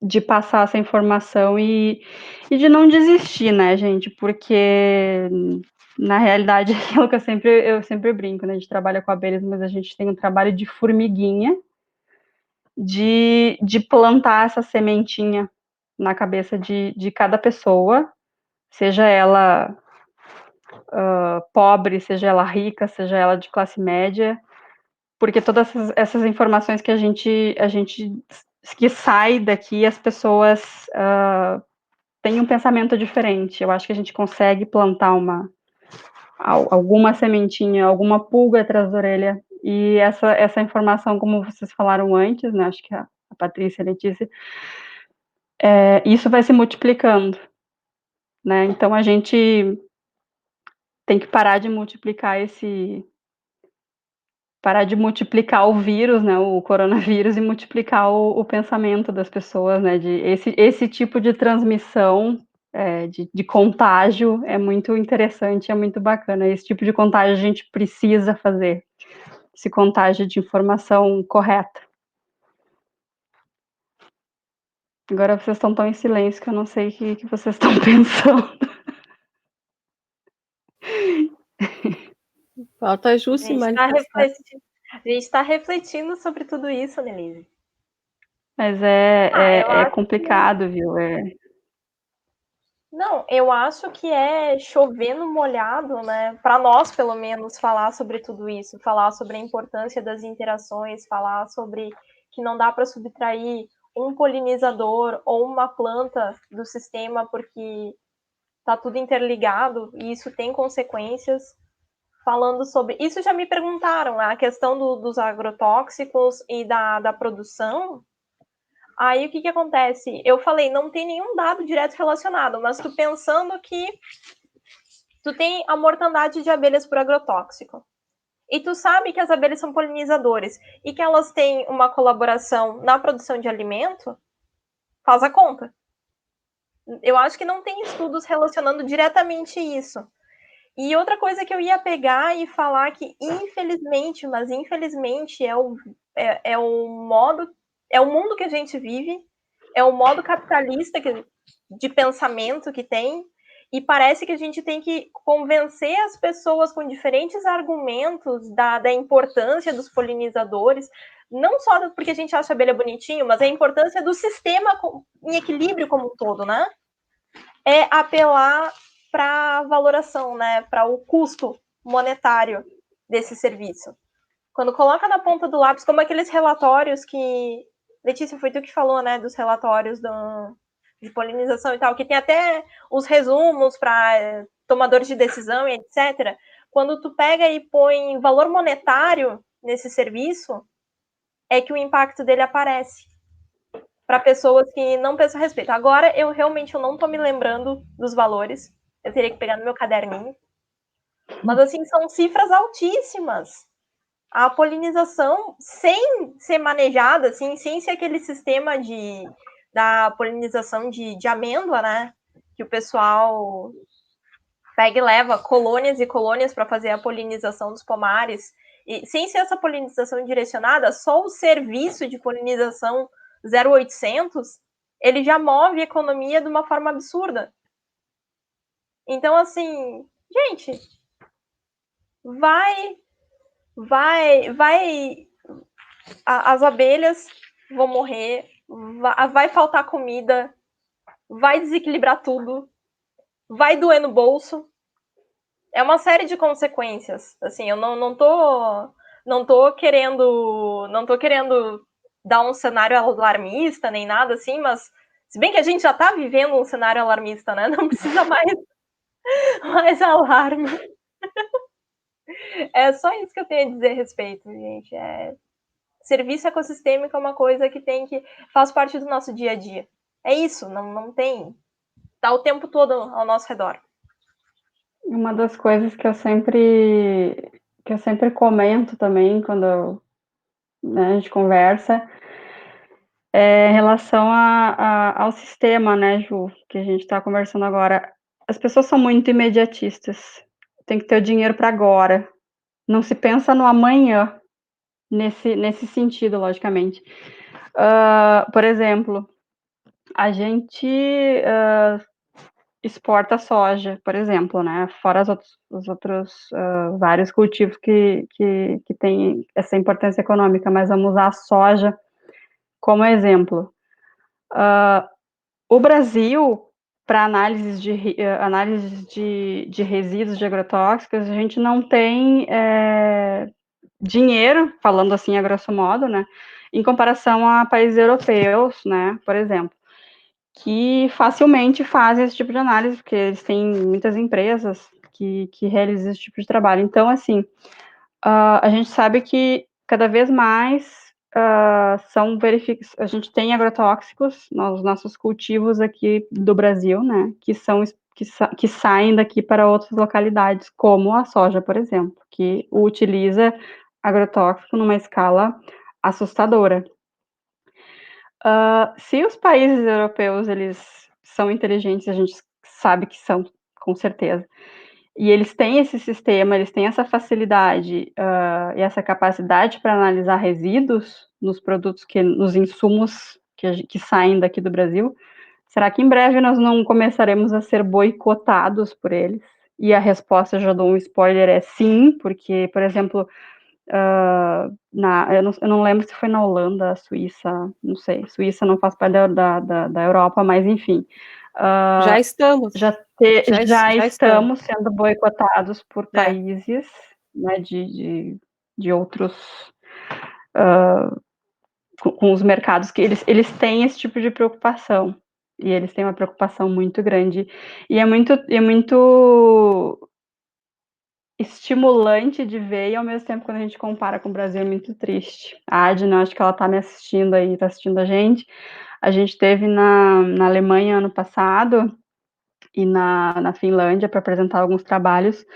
de passar essa informação e de não desistir, né, gente, porque na realidade, aquilo que eu sempre brinco, né, a gente trabalha com abelhas, mas a gente tem um trabalho de formiguinha, de plantar essa sementinha na cabeça de cada pessoa, seja ela pobre, seja ela rica, seja ela de classe média, porque todas essas informações que a gente que sai daqui, as pessoas têm um pensamento diferente. Eu acho que a gente consegue plantar alguma sementinha, alguma pulga atrás da orelha, e essa informação, como vocês falaram antes, né, acho que a Patrícia e a Letícia, isso vai se multiplicando, né, então a gente tem que parar de multiplicar o vírus, né, o coronavírus, e multiplicar o pensamento das pessoas, né, de esse tipo de transmissão, de contágio é muito interessante, é muito bacana, esse tipo de contágio a gente precisa fazer, se contagia de informação correta. Agora vocês estão tão em silêncio que eu não sei o que vocês estão pensando. Falta a A Ju se gente está manifestar. refletindo sobre tudo isso, Nelise. Mas eu é acho complicado, viu? Não, eu acho que é chover no molhado, né? Para nós, pelo menos, falar sobre tudo isso, falar sobre a importância das interações, falar sobre que não dá para subtrair um polinizador ou uma planta do sistema porque tá tudo interligado e isso tem consequências. Falando sobre. Isso já me perguntaram, a questão dos agrotóxicos e da produção. Aí o que acontece? Eu falei, não tem nenhum dado direto relacionado, mas tu pensando que tu tem a mortandade de abelhas por agrotóxico. E tu sabe que as abelhas são polinizadores e que elas têm uma colaboração na produção de alimento, faz a conta. Eu acho que não tem estudos relacionando diretamente isso. E outra coisa que eu ia pegar e falar que, infelizmente, mas infelizmente é o modo, é o mundo que a gente vive, é o modo capitalista de pensamento que tem, e parece que a gente tem que convencer as pessoas com diferentes argumentos da importância dos polinizadores, não só porque a gente acha a abelha bonitinho, mas a importância do sistema em equilíbrio como um todo, né? É apelar para a valoração, né? Para o custo monetário desse serviço. Quando coloca na ponta do lápis, como aqueles relatórios que. Letícia, foi tu que falou, né? Dos relatórios de polinização e tal, que tem até os resumos para tomadores de decisão e etc. Quando tu pega e põe valor monetário nesse serviço, é que o impacto dele aparece para pessoas que não pensam a respeito. Agora, eu realmente não estou me lembrando dos valores. Eu teria que pegar no meu caderninho. Mas, assim, são cifras altíssimas. A polinização, sem ser manejada, assim, sem ser aquele sistema da polinização de amêndoa, né? Que o pessoal pega e leva colônias e colônias para fazer a polinização dos pomares. E sem ser essa polinização direcionada, só o serviço de polinização 0800, ele já move a economia de uma forma absurda. Então, assim, gente, as abelhas vão morrer, vai faltar comida, vai desequilibrar tudo, vai doer no bolso. É uma série de consequências. Assim, eu não tô querendo dar um cenário alarmista nem nada assim, mas se bem que a gente já tá vivendo um cenário alarmista, né? Não precisa mais alarme. É só isso que eu tenho a dizer a respeito, gente. Serviço ecossistêmico é uma coisa que faz parte do nosso dia a dia. É isso, não tem. Tá o tempo todo ao nosso redor. Uma das coisas que eu sempre comento também quando né, a gente conversa é em relação ao sistema, né, Ju, que a gente está conversando agora. As pessoas são muito imediatistas. Tem que ter o dinheiro para agora. Não se pensa no amanhã nesse sentido, logicamente. Por exemplo, a gente exporta soja, por exemplo, né? Fora os outros vários cultivos que têm essa importância econômica, mas vamos usar a soja como exemplo. O Brasil, para análise de resíduos de agrotóxicos, a gente não tem dinheiro, falando assim a grosso modo, né? Em comparação a países europeus, né? Por exemplo, que facilmente fazem esse tipo de análise, porque eles têm muitas empresas que realizam esse tipo de trabalho. Então, assim, a gente sabe que cada vez mais a gente tem agrotóxicos nos nossos cultivos aqui do Brasil, né, que saem daqui para outras localidades, como a soja, por exemplo, que utiliza agrotóxico numa escala assustadora. Se os países europeus eles são inteligentes, a gente sabe que são, com certeza. E eles têm esse sistema, eles têm essa facilidade e essa capacidade para analisar resíduos nos produtos, nos insumos que saem daqui do Brasil. Será que em breve nós não começaremos a ser boicotados por eles? E a resposta, já dou um spoiler, é sim, porque, por exemplo, eu não lembro se foi na Holanda, Suíça, não sei, Suíça não faz parte da Europa, mas enfim, Já estamos. já Já estamos. estamos sendo boicotados por É. países, né, de outros, com os mercados que eles têm esse tipo de preocupação, e eles têm uma preocupação muito grande, e é muito estimulante de ver, e ao mesmo tempo, quando a gente compara com o Brasil, é muito triste. A Adna, acho que ela está me assistindo aí, está assistindo a gente esteve na Alemanha ano passado, e na Finlândia, para apresentar alguns trabalhos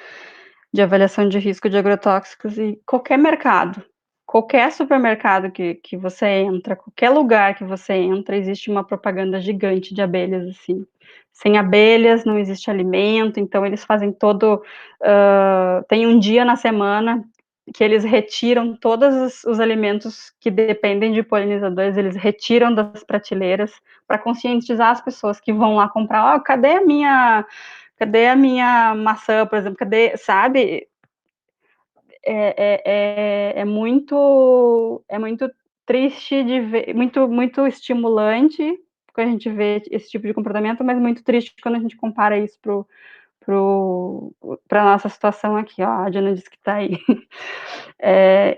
de avaliação de risco de agrotóxicos, e qualquer supermercado que você entra, qualquer lugar que você entra, existe uma propaganda gigante de abelhas, assim. Sem abelhas não existe alimento, então eles fazem tem um dia na semana que eles retiram todos os alimentos que dependem de polinizadores, eles retiram das prateleiras para conscientizar as pessoas que vão lá comprar. Oh, cadê a minha maçã, por exemplo? Cadê, sabe? É muito triste de ver, muito estimulante quando a gente vê esse tipo de comportamento, mas muito triste quando a gente compara isso para a nossa situação aqui, ó, a Diana disse que está aí.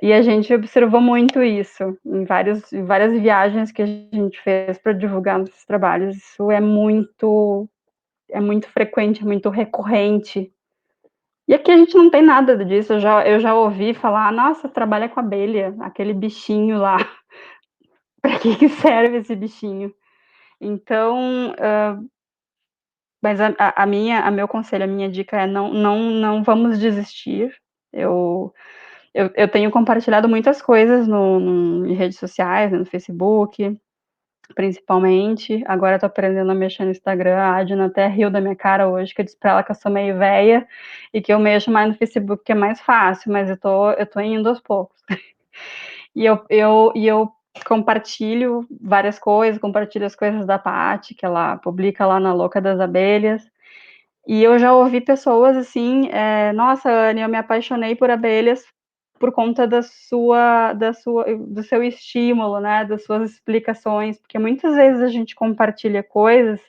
E a gente observou muito isso em várias viagens que a gente fez para divulgar nossos trabalhos. Isso é muito frequente, é muito recorrente. E aqui a gente não tem nada disso. Eu já ouvi falar, nossa, trabalha com abelha, aquele bichinho lá. Para que serve esse bichinho? Então, mas meu conselho, a minha dica é não vamos desistir. Eu tenho compartilhado muitas coisas em redes sociais, no Facebook, principalmente. Agora eu tô aprendendo a mexer no Instagram. A Adna até riu da minha cara hoje, que eu disse pra ela que eu sou meio velha e que eu mexo mais no Facebook, que é mais fácil, mas eu tô indo aos poucos. E eu compartilho várias coisas, compartilho as coisas da Paty, que ela publica lá na Louca das Abelhas. E eu já ouvi pessoas assim, nossa, Anne, eu me apaixonei por abelhas por conta do seu estímulo, né, das suas explicações, porque muitas vezes a gente compartilha coisas.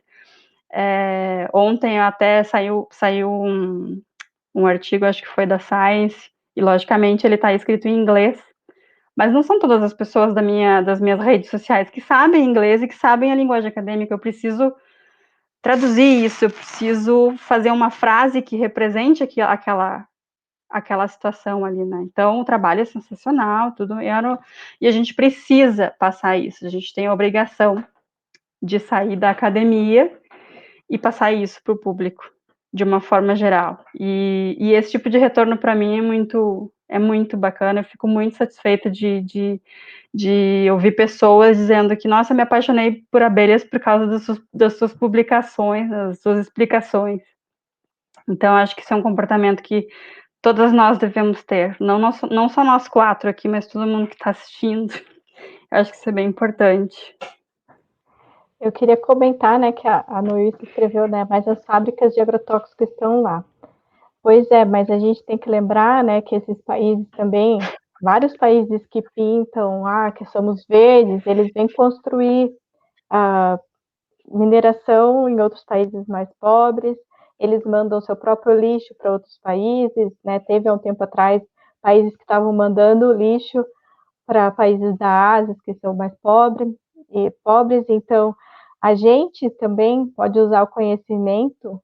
Ontem até saiu um artigo, acho que foi da Science, e logicamente ele está escrito em inglês, mas não são todas as pessoas das minhas redes sociais que sabem inglês e que sabem a linguagem acadêmica. Eu preciso traduzir isso, eu preciso fazer uma frase que represente aquela situação ali, né? Então, o trabalho é sensacional, e a gente precisa passar isso, a gente tem a obrigação de sair da academia e passar isso para o público, de uma forma geral. E esse tipo de retorno, para mim, é muito bacana, eu fico muito satisfeita de ouvir pessoas dizendo que, nossa, me apaixonei por abelhas por causa das suas publicações, das suas explicações. Então, acho que isso é um comportamento que todas nós devemos ter, não só nós 4 aqui, mas todo mundo que está assistindo. Eu acho que isso é bem importante. Eu queria comentar, né, que a Noir escreveu, né, mas as fábricas de agrotóxicos estão lá. Pois é, mas a gente tem que lembrar, né, que esses países também, vários países que pintam, que somos verdes, eles vêm construir a mineração em outros países mais pobres, eles mandam seu próprio lixo para outros países, né? Teve há um tempo atrás países que estavam mandando lixo para países da Ásia que são mais pobres, então a gente também pode usar o conhecimento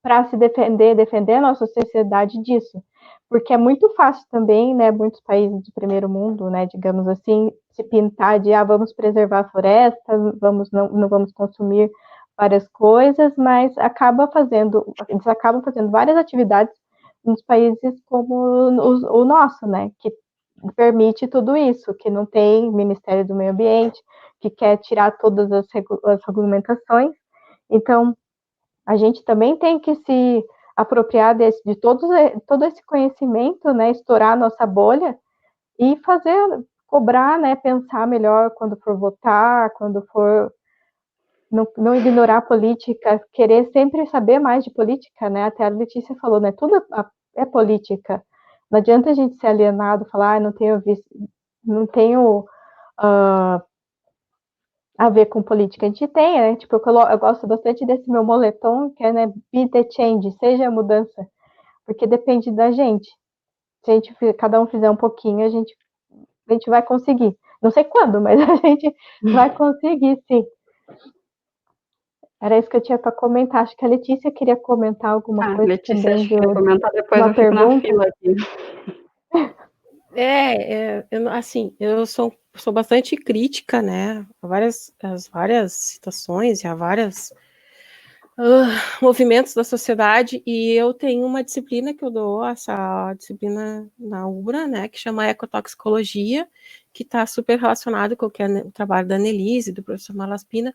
para se defender a nossa sociedade disso, porque é muito fácil também, né, muitos países de primeiro mundo, né, digamos assim, se pintar de vamos preservar a floresta, não vamos consumir várias coisas, mas eles acabam fazendo várias atividades nos países como o nosso, né, que permite tudo isso, que não tem Ministério do Meio Ambiente, que quer tirar todas as regulamentações. Então, a gente também tem que se apropriar de todo esse conhecimento, né, estourar a nossa bolha e cobrar, né, pensar melhor quando for votar, quando for não ignorar a política, querer sempre saber mais de política, né? Até a Letícia falou, né? Tudo é política. Não adianta a gente ser alienado, falar, não tenho visto, não tenho a ver com política. A gente tem, né? Tipo, eu gosto bastante desse meu moletom, que é, né, be the change, seja a mudança, porque depende da gente. Se a gente, cada um fizer um pouquinho, a gente vai conseguir. Não sei quando, mas a gente vai conseguir, sim. Era isso que eu tinha para comentar. Acho que a Letícia queria comentar alguma coisa Letícia, também. acho que quer comentar, depois uma eu fico na pergunta. fila aqui. Eu sou bastante crítica, né, as várias situações e a várias movimentos da sociedade, e eu tenho uma disciplina que eu dou, essa disciplina na UBRA, né, que chama ecotoxicologia, que está super relacionado com o trabalho da Annelise, do professor Malaspina,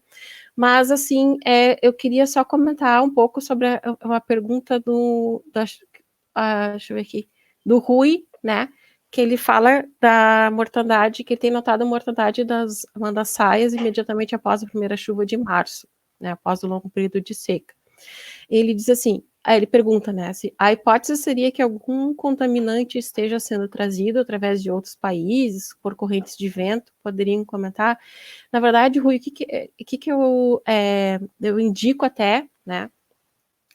mas, assim, eu queria só comentar um pouco sobre uma pergunta deixa eu ver aqui, do Rui, né, que ele fala da mortandade, que ele tem notado a mortandade das saias imediatamente após a primeira chuva de março, né, após o longo período de seca. Ele diz assim, ele pergunta, né, se a hipótese seria que algum contaminante esteja sendo trazido através de outros países, por correntes de vento, poderiam comentar? Na verdade, Rui, o que eu indico até, né,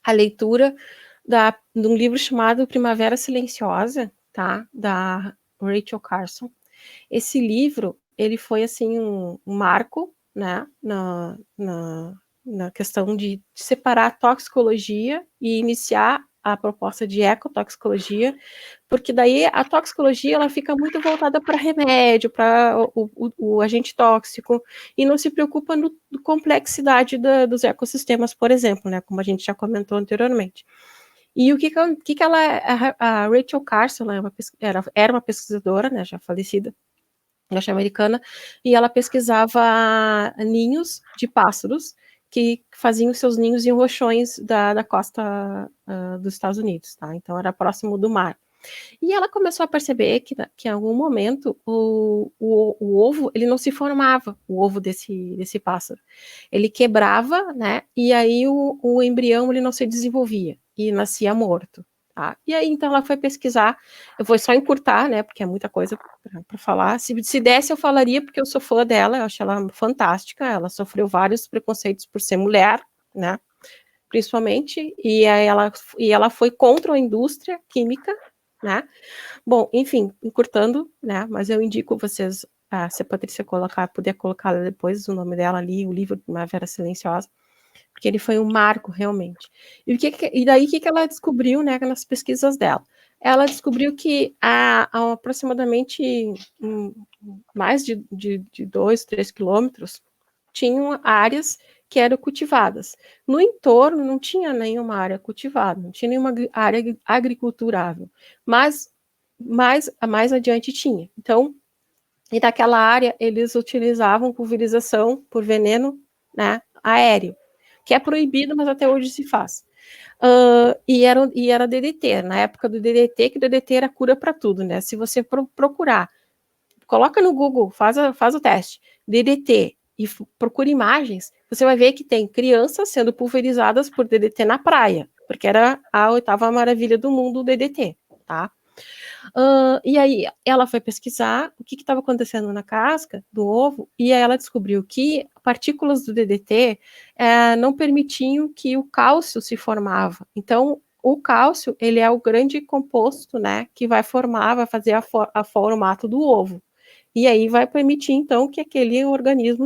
a leitura de um livro chamado Primavera Silenciosa, tá, da Rachel Carson. Esse livro, ele foi, assim, um marco, né, na questão de separar a toxicologia e iniciar a proposta de ecotoxicologia, porque daí a toxicologia ela fica muito voltada para remédio, para o agente tóxico, e não se preocupa na complexidade dos ecossistemas, por exemplo, né, como a gente já comentou anteriormente. E o que ela, a Rachel Carson, ela era uma pesquisadora, né, já falecida, norte-americana, e ela pesquisava ninhos de pássaros que faziam seus ninhos em rochões da costa dos Estados Unidos, tá? Então era próximo do mar. E ela começou a perceber que em algum momento o ovo, ele não se formava, o ovo desse pássaro. Ele quebrava, né? E aí o embrião, ele não se desenvolvia e nascia morto. Tá? E aí, então, ela foi pesquisar. Eu vou só encurtar, né? Porque é muita coisa para falar. Se desse, eu falaria, porque eu sou fã dela, eu acho ela fantástica. Ela sofreu vários preconceitos por ser mulher, né? Principalmente. E aí ela foi contra a indústria química, né? Bom, enfim, encurtando, né? Mas eu indico vocês, se a Patrícia puder colocar depois o nome dela ali, o livro Primavera Silenciosa, porque ele foi um marco, realmente. E daí, o que ela descobriu, né, nas pesquisas dela? Ela descobriu que há aproximadamente mais de 2, 3 quilômetros, tinham áreas que eram cultivadas. No entorno, não tinha nenhuma área cultivada, não tinha nenhuma área agriculturável, mas mais adiante tinha. Então, e naquela área, eles utilizavam pulverização por veneno, né, aéreo, que é proibido, mas até hoje se faz. E era DDT, na época do DDT, que o DDT era cura para tudo, né? Se você procurar, coloca no Google, faz o teste, DDT, e procura imagens, você vai ver que tem crianças sendo pulverizadas por DDT na praia, porque era a 8ª maravilha do mundo, o DDT, tá? E aí ela foi pesquisar o que estava acontecendo na casca do ovo, e aí ela descobriu que partículas do DDT não permitiam que o cálcio se formava. Então, o cálcio, ele é o grande composto, né, que vai fazer a formato do ovo. E aí vai permitir, então, que aquele organismo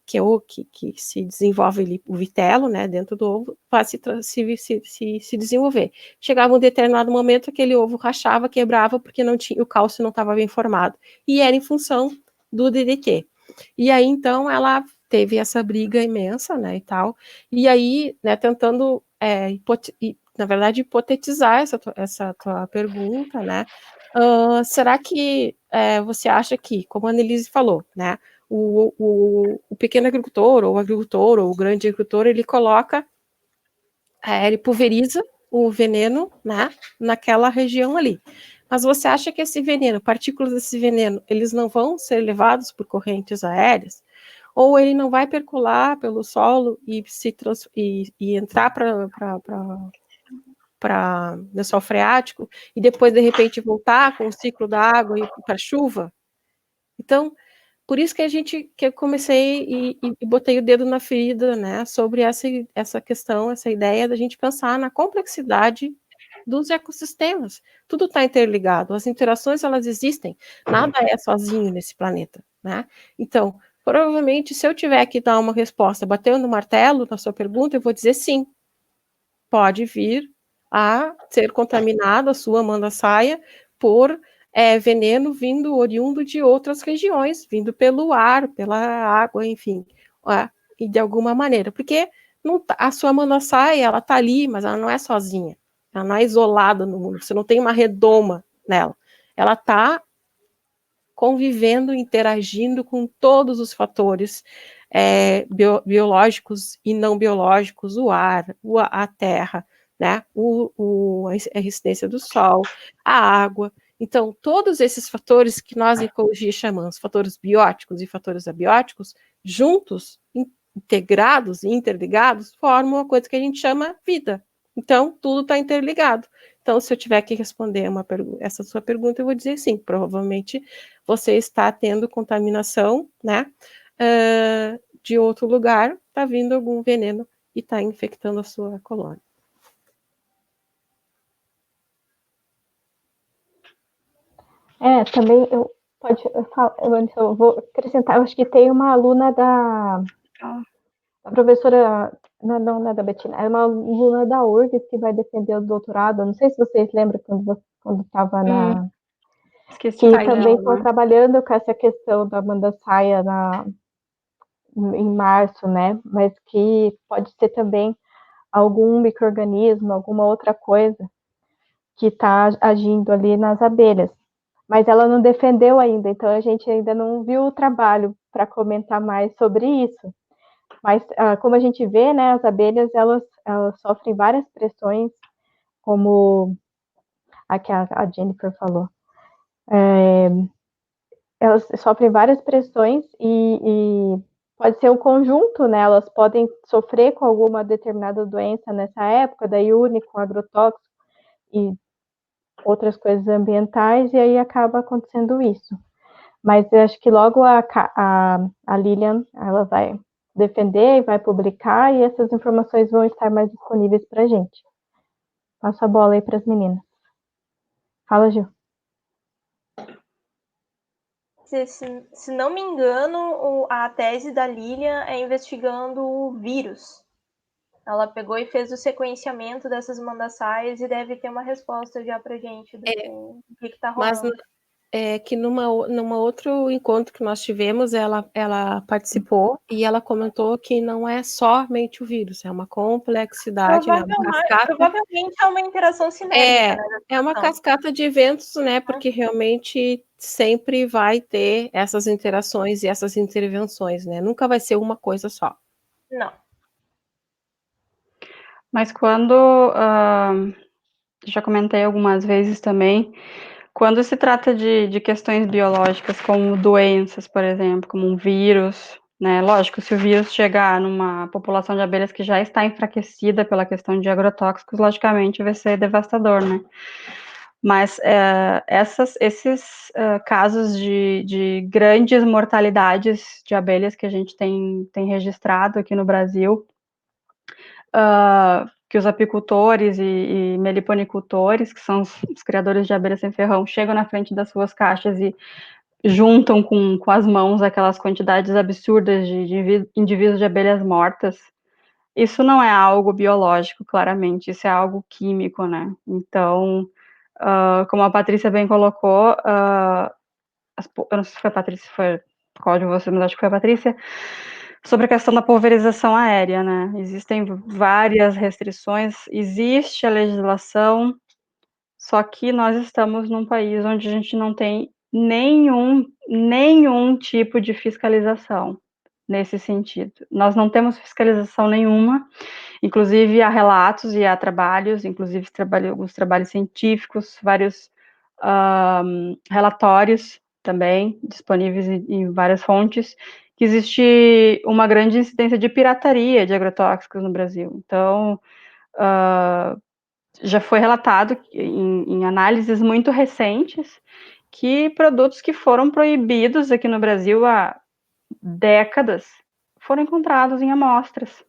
que se desenvolve ali, o vitelo, né, dentro do ovo, vai se desenvolver. Chegava um determinado momento, aquele ovo rachava, quebrava, porque o cálcio não estava bem formado. E era em função do DDT. E aí, então, ela teve essa briga imensa, né, e tal. E aí, né, tentando, na verdade, hipotetizar essa tua pergunta, né, será que você acha que, como a Annelise falou, né, o pequeno agricultor, ou o grande agricultor, ele coloca, ele pulveriza, o veneno, né, naquela região ali. Mas você acha que esse veneno, partículas desse veneno, eles não vão ser levados por correntes aéreas? Ou ele não vai percolar pelo solo e entrar para lençol freático e depois, de repente, voltar com o ciclo da água e para a chuva? Então, por isso que eu comecei e botei o dedo na ferida, né, sobre essa questão, essa ideia da gente pensar na complexidade dos ecossistemas. Tudo está interligado, as interações elas existem, nada é sozinho nesse planeta, né? Então, provavelmente, se eu tiver que dar uma resposta batendo no martelo na sua pergunta, eu vou dizer sim, pode vir a ser contaminada a sua manda-saia por veneno vindo oriundo de outras regiões, vindo pelo ar, pela água, enfim, e de alguma maneira, porque não, a sua manda-saia, ela está ali, mas ela não é sozinha, ela não é isolada no mundo, você não tem uma redoma nela, ela está convivendo, interagindo com todos os fatores biológicos e não biológicos, o ar, a terra, né, a resistência do sol, a água. Então, todos esses fatores que nós em ecologia chamamos fatores bióticos e fatores abióticos, juntos, integrados e interligados, formam uma coisa que a gente chama vida. Então, tudo está interligado. Então, se eu tiver que responder essa sua pergunta, eu vou dizer sim, provavelmente você está tendo contaminação, né, de outro lugar, está vindo algum veneno e está infectando a sua colônia. Também eu vou acrescentar, eu acho que tem uma aluna da professora, não é da Betina, é uma aluna da URGS que vai defender o doutorado, não sei se vocês lembram quando estava Esqueci que o pai também dela, estou né? trabalhando com essa questão da Amanda Saia em março, né? Mas que pode ser também algum micro-organismo, alguma outra coisa que está agindo ali nas abelhas. Mas ela não defendeu ainda, então a gente ainda não viu o trabalho para comentar mais sobre isso. Mas como a gente vê, né, as abelhas elas sofrem várias pressões, como a que a Jennifer falou. Elas sofrem várias pressões e pode ser um conjunto, né? Elas podem sofrer com alguma determinada doença nessa época, daí une com agrotóxico e outras coisas ambientais, e aí acaba acontecendo isso. Mas eu acho que logo a Lilian, ela vai defender e vai publicar, e essas informações vão estar mais disponíveis para a gente. Passo a bola aí para as meninas. Fala, Gil. Se não me engano, a tese da Lilian é investigando o vírus. Ela pegou e fez o sequenciamento dessas mandaçais e deve ter uma resposta já pra gente do que está rolando. Mas que numa outro encontro que nós tivemos, ela participou e ela comentou que não é somente o vírus, é uma complexidade, né? Uma cascata. Provavelmente é uma interação sinérgica, né? É uma cascata de eventos, né? Porque realmente sempre vai ter essas interações e essas intervenções, né? Nunca vai ser uma coisa só. Não. Mas já comentei algumas vezes também, quando se trata de questões biológicas, como doenças, por exemplo, como um vírus, né? Lógico, se o vírus chegar numa população de abelhas que já está enfraquecida pela questão de agrotóxicos, logicamente vai ser devastador, né? Mas esses casos de grandes mortalidades de abelhas que a gente tem registrado aqui no Brasil, que os apicultores e meliponicultores, que são os criadores de abelhas sem ferrão, chegam na frente das suas caixas e juntam com as mãos aquelas quantidades absurdas de indivíduos de abelhas mortas. Isso não é algo biológico, claramente, isso é algo químico, né? Então, como a Patrícia bem colocou, eu não sei se foi a Patrícia, foi qual de vocês, mas acho que foi a Patrícia, sobre a questão da pulverização aérea, né? Existem várias restrições, existe a legislação, só que nós estamos num país onde a gente não tem nenhum tipo de fiscalização. nesse sentido. Nós não temos fiscalização nenhuma, inclusive há relatos e há trabalhos, inclusive alguns trabalhos científicos, vários relatórios também disponíveis em várias fontes, que existe uma grande incidência de pirataria de agrotóxicos no Brasil. Então, já foi relatado em análises muito recentes que produtos que foram proibidos aqui no Brasil há décadas foram encontrados em amostras.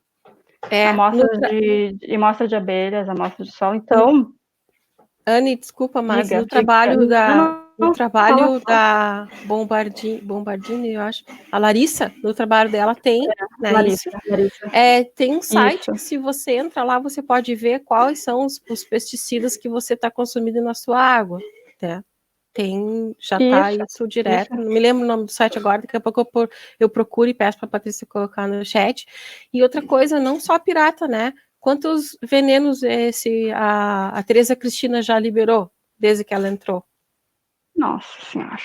Amostra de abelhas, amostra de sol. Então, Anne, desculpa, mas no trabalho da Bombardini, eu acho, a Larissa, no trabalho dela tem, né, Larissa. Tem um site que, se você entra lá, você pode ver quais são os pesticidas que você está consumindo na sua água, né? Já está isso direto. Não me lembro o nome do site agora, daqui a pouco eu procuro e peço para a Patrícia colocar no chat. E outra coisa, não só pirata, né? Quantos venenos a Tereza Cristina já liberou desde que ela entrou? Nossa Senhora.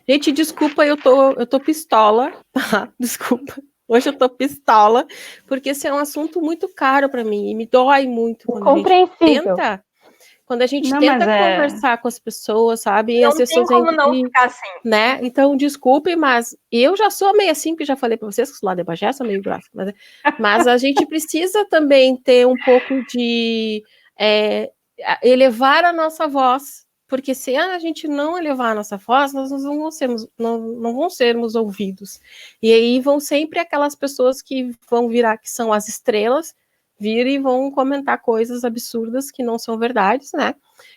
Gente, desculpa, eu tô pistola, tá? Desculpa. Hoje eu tô pistola, porque esse é um assunto muito caro para mim e me dói muito Compreensível. quando a gente tenta conversar com as pessoas, sabe? Não tem como não ficar assim. Né? Então, desculpe, mas eu já sou meio assim, que já falei para vocês que o lado de Bagé sou meio grossa, mas a gente precisa também ter um pouco de elevar a nossa voz, porque se a gente não elevar a nossa voz, nós não vamos sermos ouvidos. E aí vão sempre aquelas pessoas que vão virar, que são as estrelas, vir e vão comentar coisas absurdas que não são verdades, né?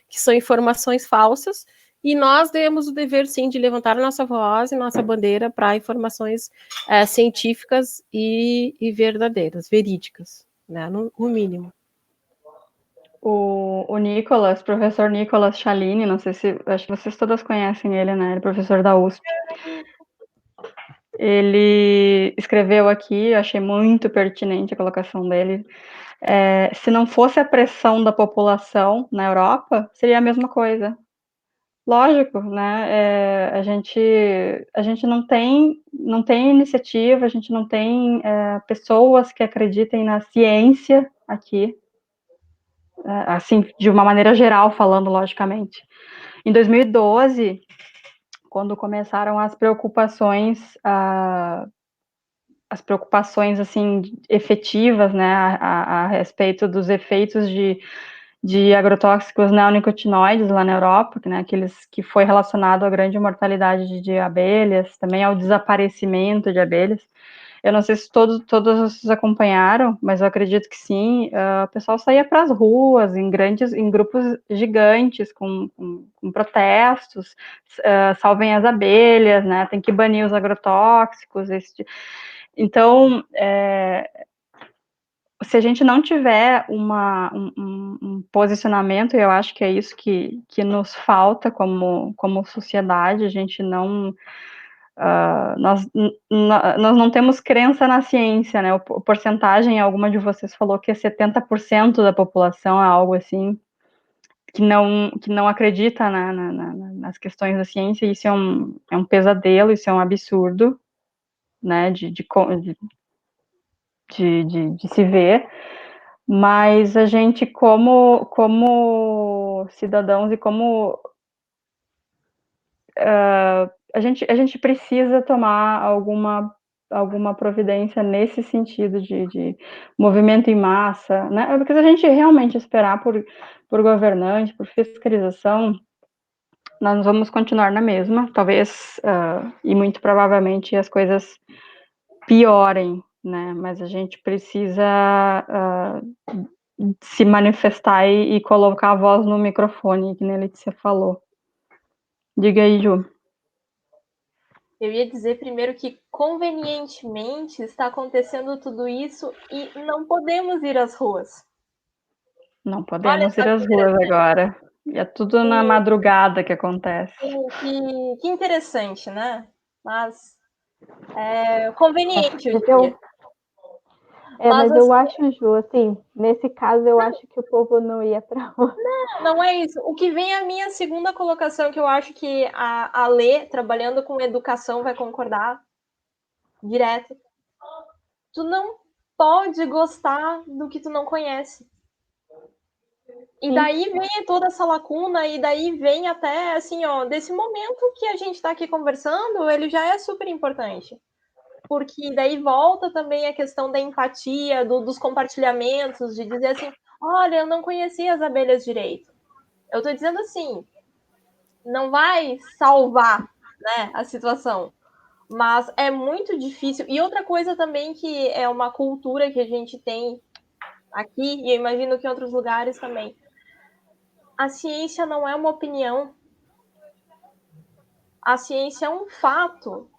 Que são informações falsas, e nós temos o dever, sim, de levantar a nossa voz e nossa bandeira para informações científicas e verdadeiras, verídicas, né? No mínimo. O Nicolas, professor Nicolas Chalini, não sei se, acho que vocês todas conhecem ele, né? Ele é professor da USP. Ele escreveu aqui, eu achei muito pertinente a colocação dele. Se não fosse a pressão da população na Europa, seria a mesma coisa. Lógico, né? A gente não tem iniciativa, a gente não tem pessoas que acreditem na ciência aqui, assim, de uma maneira geral falando, logicamente. Em 2012, quando começaram as preocupações assim efetivas, né, a respeito dos efeitos de agrotóxicos neonicotinoides lá na Europa, né, aqueles que foi relacionado à grande mortalidade de abelhas, também ao desaparecimento de abelhas. Eu não sei se todos vocês acompanharam, mas eu acredito que sim. O pessoal saía para as ruas em grupos gigantes, com protestos, salvem as abelhas, né? Tem que banir os agrotóxicos. Então, se a gente não tiver um posicionamento, e eu acho que é isso que nos falta como sociedade, a gente não. Nós não temos crença na ciência, né? A porcentagem, alguma de vocês falou que é 70% da população, é algo assim, que não acredita nas questões da ciência, e isso é um pesadelo, isso é um absurdo, né? De se ver. Mas a gente, como cidadãos e como a gente precisa tomar alguma providência nesse sentido de movimento em massa, né? Porque se a gente realmente esperar por governante, por fiscalização, nós vamos continuar na mesma, talvez, e muito provavelmente as coisas piorem, né? Mas a gente precisa se manifestar e colocar a voz no microfone, que nem a Letícia falou. Diga aí, Ju. Eu ia dizer primeiro que, convenientemente, está acontecendo tudo isso e não podemos ir às ruas. Não podemos ir às ruas agora. E é tudo na madrugada que acontece. Que interessante, né? Mas é conveniente, eu diria. Mas eu acho, Ju, assim, nesse caso eu acho que o povo não ia para rua. Não é isso. O que vem é a minha segunda colocação, que eu acho que a Lê, trabalhando com educação, vai concordar. direto. Tu não pode gostar do que tu não conhece. E daí vem toda essa lacuna, e daí vem até, assim, ó, desse momento que a gente tá aqui conversando, ele já é super importante. Porque daí volta também a questão da empatia, dos compartilhamentos, de dizer assim, olha, eu não conhecia as abelhas direito. Eu tô dizendo assim, não vai salvar, né, a situação, mas é muito difícil. E outra coisa também que é uma cultura que a gente tem aqui, e eu imagino que em outros lugares também, a ciência não é uma opinião, a ciência é um fato.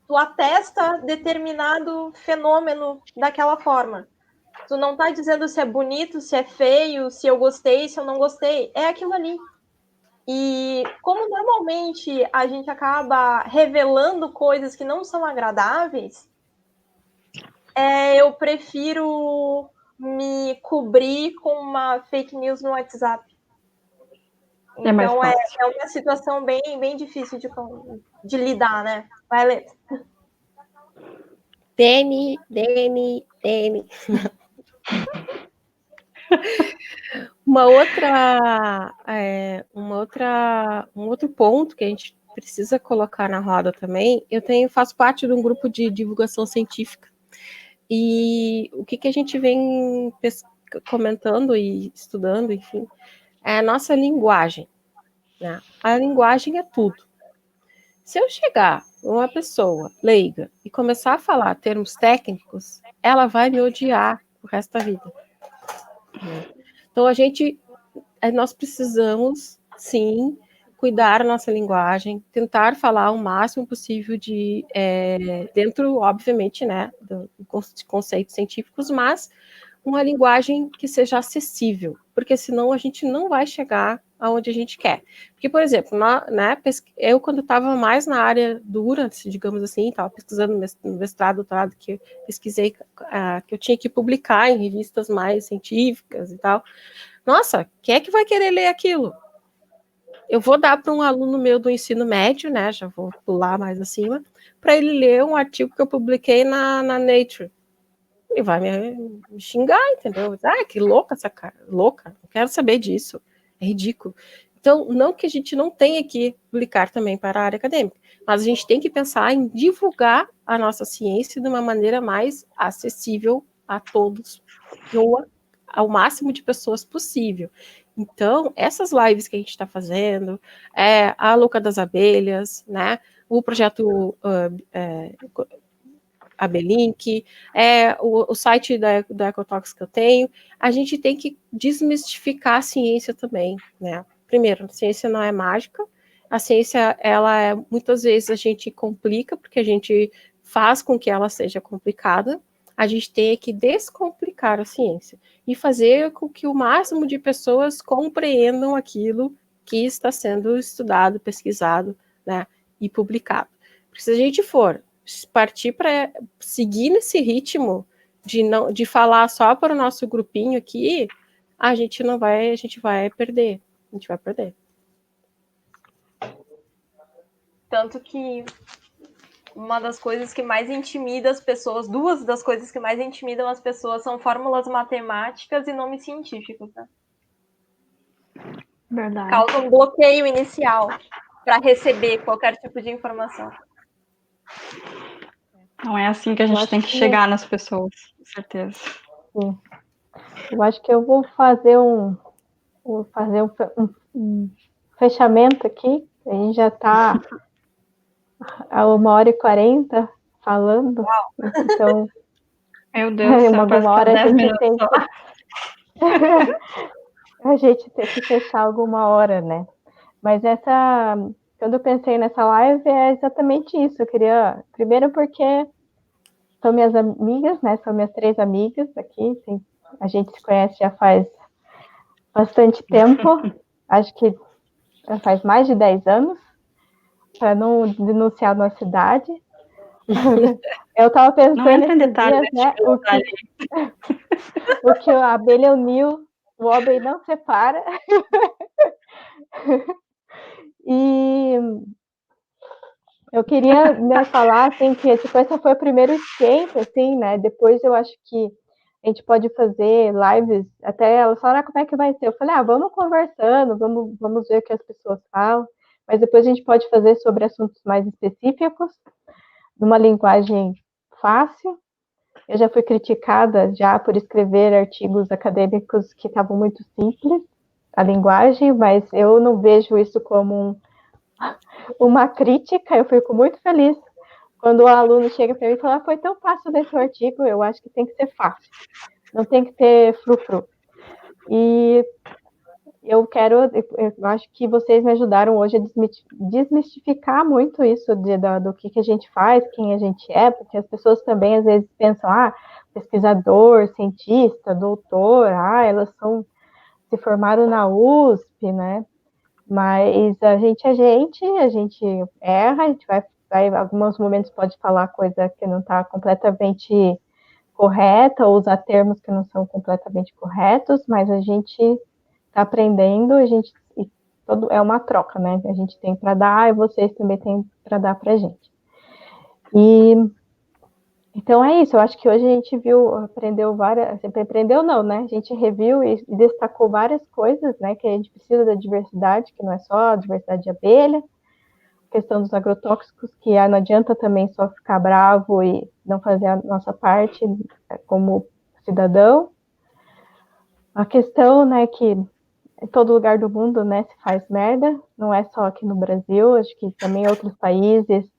Tu atesta determinado fenômeno daquela forma. Tu não tá dizendo se é bonito, se é feio, se eu gostei, se eu não gostei. É aquilo ali. E como normalmente a gente acaba revelando coisas que não são agradáveis, eu prefiro me cobrir com uma fake news no WhatsApp. É mais Então fácil. é uma situação bem, bem difícil de lidar, né? Vai, Lê. Dene. Um outro ponto que a gente precisa colocar na roda também, faço parte de um grupo de divulgação científica, e o que a gente vem comentando e estudando, enfim, é a nossa linguagem, né? A linguagem é tudo. Se eu chegar uma pessoa leiga e começar a falar termos técnicos, ela vai me odiar o resto da vida. Então, nós precisamos, sim, cuidar da nossa linguagem, tentar falar o máximo possível dentro, obviamente, né, de conceitos científicos, mas uma linguagem que seja acessível, porque senão a gente não vai chegar aonde a gente quer. Porque, por exemplo, eu quando estava mais na área dura, digamos assim, estava pesquisando no mestrado, doutorado, que eu pesquisei, que eu tinha que publicar em revistas mais científicas e tal. Nossa, quem é que vai querer ler aquilo? Eu vou dar para um aluno meu do ensino médio, né? Já vou pular mais acima, para ele ler um artigo que eu publiquei na Nature. Ele vai me xingar, entendeu? Que louca essa cara, louca, não quero saber disso, é ridículo. Então, não que a gente não tenha que publicar também para a área acadêmica, mas a gente tem que pensar em divulgar a nossa ciência de uma maneira mais acessível a todos, ou ao máximo de pessoas possível. Então, essas lives que a gente está fazendo, a Louca das Abelhas, né? O projeto Abelink, o site da Ecotox que eu tenho, a gente tem que desmistificar a ciência também, né? Primeiro, a ciência não é mágica, a ciência, muitas vezes a gente complica, porque a gente faz com que ela seja complicada, a gente tem que descomplicar a ciência e fazer com que o máximo de pessoas compreendam aquilo que está sendo estudado, pesquisado, né, e publicado. Porque se a gente for partir para seguir nesse ritmo de falar só para o nosso grupinho aqui, a gente vai perder. A gente vai perder. Tanto que uma das coisas que mais intimida as pessoas, duas das coisas que mais intimidam as pessoas são fórmulas matemáticas e nomes científicos, né? Verdade. Causa um bloqueio inicial para receber qualquer tipo de informação. Não é assim que a gente tem que chegar nas pessoas, com certeza. Sim. Eu acho que eu vou fazer um fechamento aqui. A gente já está a 1h40 falando. Uau. Então, meu Deus, alguma hora a gente tem só. a gente tem que fechar alguma hora, né? Mas quando eu pensei nessa live, é exatamente isso. Eu queria, primeiro porque são minhas amigas, né? São minhas 3 amigas aqui. A gente se conhece já faz bastante tempo. Acho que faz mais de 10 anos, para não denunciar a nossa idade. Eu estava pensando nesses dias, né? O que a abelha uniu, o homem não separa. Eu queria, né, falar assim que tipo, essa foi o primeiro esquenta, assim, né? Depois eu acho que a gente pode fazer lives, até ela falaram, como é que vai ser? Eu falei, vamos conversando, vamos ver o que as pessoas falam, mas depois a gente pode fazer sobre assuntos mais específicos, numa linguagem fácil. Eu já fui criticada já por escrever artigos acadêmicos que estavam muito simples, a linguagem, mas eu não vejo isso como uma crítica, eu fico muito feliz quando o aluno chega para mim e fala, foi tão fácil ler seu artigo, eu acho que tem que ser fácil, não tem que ter frufru. E eu acho que vocês me ajudaram hoje a desmistificar muito isso do que a gente faz, quem a gente é, porque as pessoas também às vezes pensam, pesquisador, cientista, doutor, elas se formaram na USP, né? Mas a gente erra, a gente vai em alguns momentos pode falar coisa que não está completamente correta, ou usar termos que não são completamente corretos, mas a gente está aprendendo, é uma troca, né? A gente tem para dar e vocês também têm para dar para a gente. E então é isso, eu acho que hoje a gente aprendeu aprendeu não, né? A gente reviu e destacou várias coisas, né? Que a gente precisa da diversidade, que não é só a diversidade de abelha, a questão dos agrotóxicos, que não adianta também só ficar bravo e não fazer a nossa parte como cidadão. A questão, né, que em todo lugar do mundo, né, se faz merda, não é só aqui no Brasil, acho que também outros países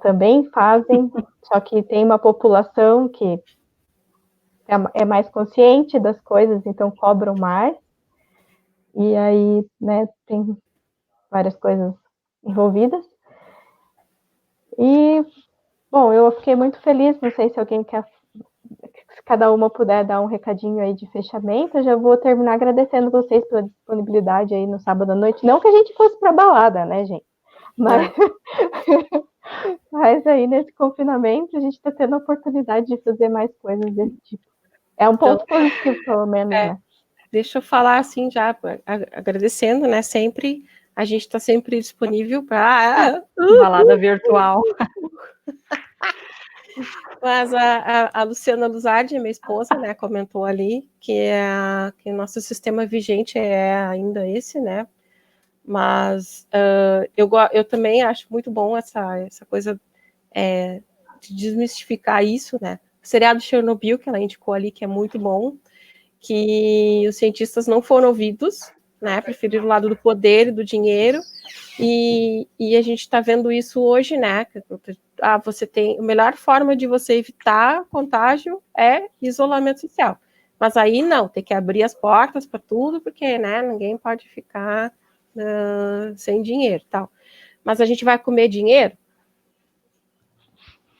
também fazem, só que tem uma população que é mais consciente das coisas, então cobram mais, e aí, né, tem várias coisas envolvidas. E, bom, eu fiquei muito feliz, não sei se alguém quer, se cada uma puder dar um recadinho aí de fechamento, eu já vou terminar agradecendo vocês pela disponibilidade aí no sábado à noite, não que a gente fosse pra balada, né, gente, mas... Mas aí, nesse confinamento, a gente está tendo a oportunidade de fazer mais coisas desse tipo. É um ponto positivo, pelo menos, né? Deixa eu falar assim já, agradecendo, né? Sempre, a gente está sempre disponível para balada virtual. Mas a Luciana Luzardi, minha esposa, né, comentou ali que o nosso sistema vigente é ainda esse, né? Mas eu também acho muito bom essa coisa de desmistificar isso, né? O seriado Chernobyl, que ela indicou ali, que é muito bom, que os cientistas não foram ouvidos, né? Preferiram o lado do poder e do dinheiro, e a gente está vendo isso hoje, né? Você tem a melhor forma de você evitar contágio é isolamento social. Mas aí não, tem que abrir as portas para tudo, porque, né, ninguém pode ficar sem dinheiro, tal. Mas a gente vai comer dinheiro?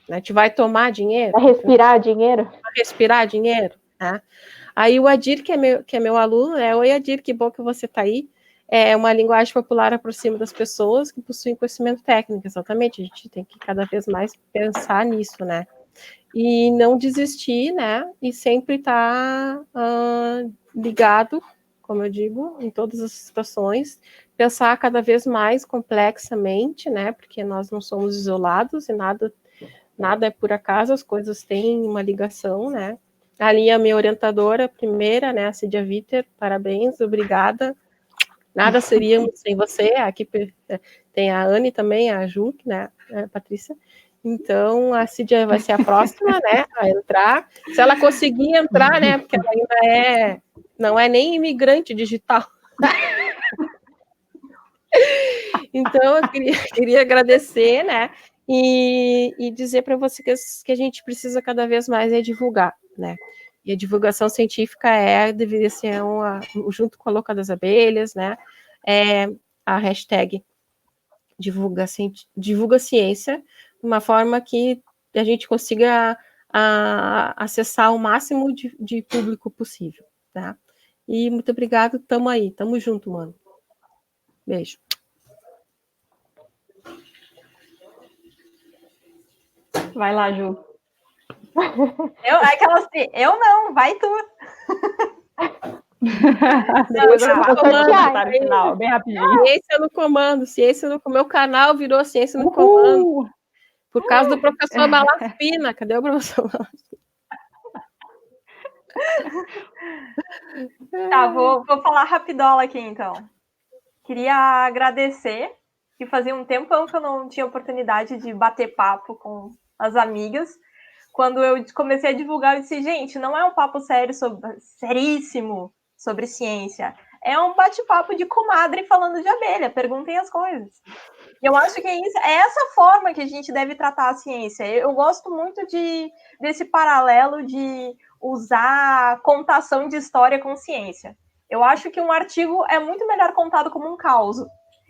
A gente vai tomar dinheiro? Vai respirar dinheiro? Vai respirar dinheiro, né? Aí o Adir, que é meu aluno, né? Oi, Adir, que bom que você está aí. É uma linguagem popular aproxima das pessoas que possuem conhecimento técnico, exatamente. A gente tem que cada vez mais pensar nisso, né? E não desistir, né? E sempre estar ligado, como eu digo, em todas as situações, pensar cada vez mais complexamente, né? Porque nós não somos isolados e nada é por acaso, as coisas têm uma ligação, né? Ali a minha orientadora primeira, né, a Cídia Viter, parabéns, obrigada. Nada seríamos sem você. Aqui tem a Anne também, a Ju, né, a Patrícia. Então, a Cídia vai ser a próxima, né, a entrar. Se ela conseguir entrar, né, porque ela ainda não é nem imigrante digital. Então, eu queria agradecer, né, e dizer para você que a gente precisa cada vez mais divulgar, né? E a divulgação científica deveria ser junto com a Louca das Abelhas, né? A hashtag divulga ciência, de uma forma que a gente consiga acessar o máximo de público possível, tá? E muito obrigado, tamo aí, tamo junto, mano. Beijo. Vai lá, Ju. Eu não, vai tu. Depois eu Não, faço vou o sortear, comentário final, bem rapidinho. Ciência no comando, ciência no meu canal virou ciência no comando, Uhul! por causa do professor Malaspina. Cadê o professor Malaspina? Tá, vou falar rapidola aqui, então. Queria agradecer, que fazia um tempão que eu não tinha oportunidade de bater papo com as amigas. Quando eu comecei a divulgar, eu disse, gente, não é um papo sério, seríssimo sobre ciência. É um bate-papo de comadre falando de abelha, perguntem as coisas. E eu acho que é essa forma que a gente deve tratar a ciência. Eu gosto muito desse paralelo de usar contação de história com ciência. Eu acho que um artigo é muito melhor contado como um caos.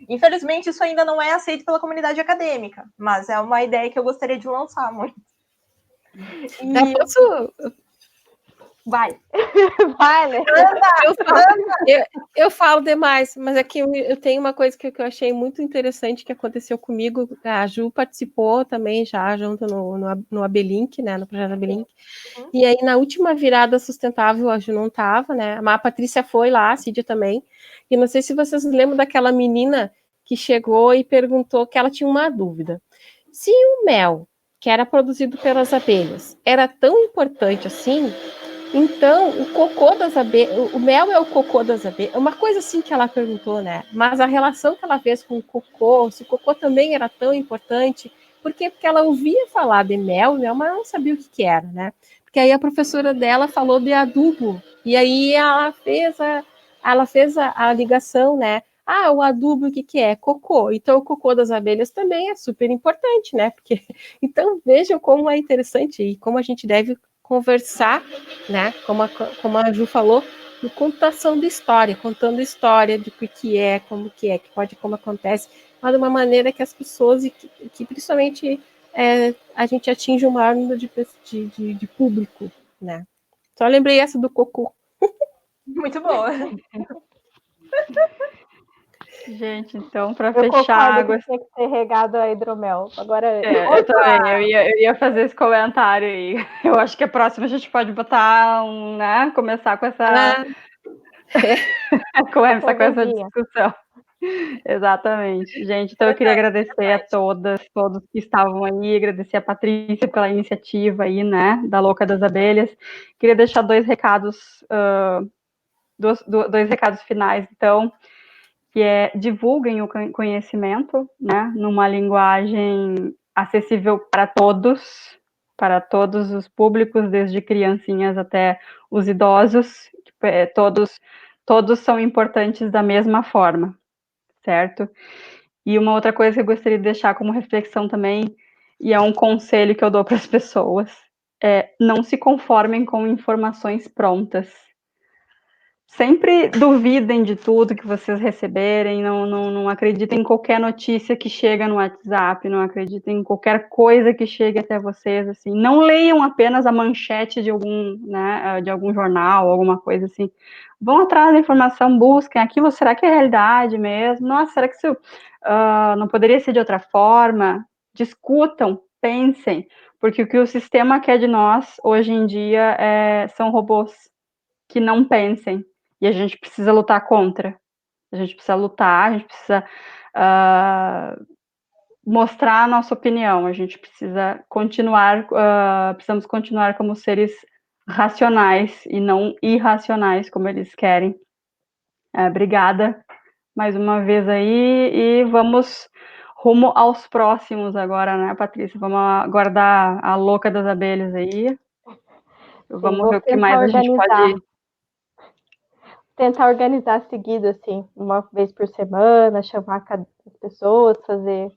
Infelizmente, isso ainda não é aceito pela comunidade acadêmica, mas é uma ideia que eu gostaria de lançar muito. Eu posso... Vai. Vai, né? Eu falo demais, mas aqui eu tenho uma coisa que eu achei muito interessante que aconteceu comigo. A Ju participou também já junto no Abelink, né, no projeto Abelink. E aí, na última virada sustentável, a Ju não estava, né? A Patrícia foi lá, a Cídia também. E não sei se vocês lembram daquela menina que chegou e perguntou que ela tinha uma dúvida. Se o mel, que era produzido pelas abelhas, era tão importante assim, então o cocô das abelhas, o mel é o cocô das abelhas, uma coisa assim que ela perguntou, né? Mas a relação que ela fez com o cocô, se o cocô também era tão importante, por quê? Porque ela ouvia falar de mel, mas não sabia o que era, né? Porque aí a professora dela falou de adubo, e aí ela fez a ligação, né? Ah, o adubo, o que é? Cocô. Então, o cocô das abelhas também é super importante, né? Porque, então, vejam como é interessante e como a gente deve conversar, né? Como a Ju falou, de contação de história, contando história de o que é, que pode, como acontece, mas de uma maneira que as pessoas, que principalmente a gente atinge o maior número de público, né? Só lembrei essa do cocô. Muito boa. Gente, então, para Eu fechar, concordo que tinha que ser regado a hidromel. Agora, eu também, eu ia fazer esse comentário aí. Eu acho que a próxima a gente pode botar né? Começar com essa, começar com essa cervejinha. discussão. Exatamente. Gente, então eu queria agradecer a todos que estavam aí, agradecer a Patrícia pela iniciativa aí, né, da Louca das Abelhas. Queria deixar dois recados finais, então, que é divulguem o conhecimento, né, numa linguagem acessível para todos os públicos, desde criancinhas até os idosos, todos são importantes da mesma forma, certo? E uma outra coisa que eu gostaria de deixar como reflexão também, e é um conselho que eu dou para as pessoas, é não se conformem com informações prontas. Sempre duvidem de tudo que vocês receberem, não acreditem em qualquer notícia que chega no WhatsApp, não acreditem em qualquer coisa que chegue até vocês, assim, não leiam apenas a manchete de algum jornal, alguma coisa assim, vão atrás da informação, busquem, aquilo será que é realidade mesmo? Nossa, será que isso não poderia ser de outra forma? Discutam, pensem, porque o que o sistema quer de nós, hoje em dia, são robôs que não pensem, e a gente precisa lutar contra. A gente precisa lutar, a gente precisa mostrar a nossa opinião, a gente precisa precisamos continuar como seres racionais e não irracionais, como eles querem. Obrigada mais uma vez aí, e vamos rumo aos próximos agora, né, Patrícia? Vamos aguardar a Louca das Abelhas aí. Vamos ver o que mais a gente pode... Tentar organizar seguido, assim, uma vez por semana, chamar as pessoas, fazer.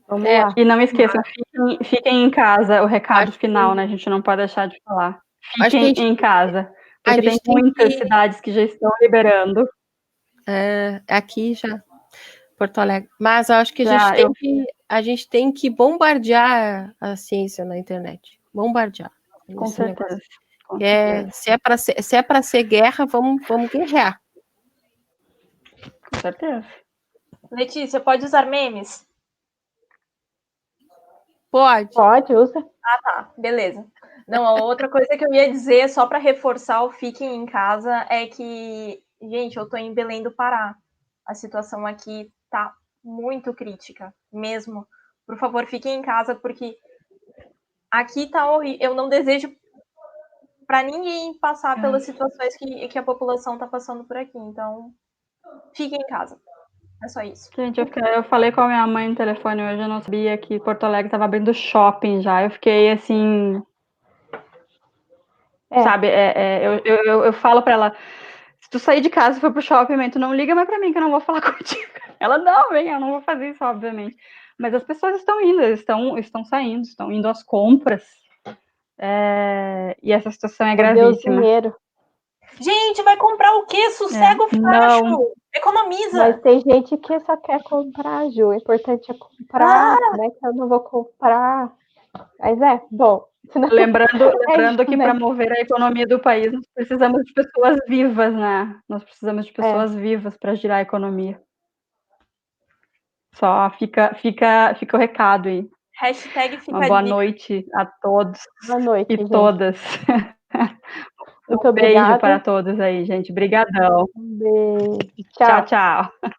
Vamos lá. E não esqueçam, fiquem em casa, o recado final, né? A gente não pode deixar de falar. Fiquem em casa, porque tem muitas cidades que já estão liberando. Aqui já, Porto Alegre. Mas eu acho que a gente tem que bombardear a ciência na internet. Bombardear. Com certeza. Se é para ser guerra, vamos guerrear. Com certeza. Letícia, pode usar memes? Pode. Pode, usa. Tá, beleza. Não, a outra coisa que eu ia dizer, só para reforçar o fiquem em casa, é que, gente, eu tô em Belém do Pará. A situação aqui tá muito crítica, mesmo. Por favor, fiquem em casa, porque aqui tá horrível. Eu não desejo para ninguém passar pelas situações que a população tá passando por aqui. Então, fiquem em casa. É só isso. Gente, eu falei com a minha mãe no telefone hoje, eu não sabia que Porto Alegre estava abrindo shopping já. Eu fiquei assim, sabe? Eu falo para ela, se tu sair de casa e for pro shopping, mãe, tu não liga mais para mim que eu não vou falar contigo. Ela, não, vem, eu não vou fazer isso, obviamente. Mas as pessoas estão indo, estão saindo, estão indo às compras. E essa situação é Cadê o gravíssima. dinheiro? Gente, vai comprar o quê? Sossega o facho. Não. Economiza. Mas tem gente que só quer comprar, Ju. O importante é comprar. Como é que eu não vou comprar? Mas bom. Lembrando que né? para mover a economia do país, nós precisamos de pessoas vivas, né? Nós precisamos de pessoas vivas para girar a economia. Só fica o recado aí. Hashtag fica Uma boa noite a todos Boa noite, e gente. todas. Muito Um beijo obrigada. para todos aí, gente. Obrigadão. Um beijo. Tchau, Tchau. tchau.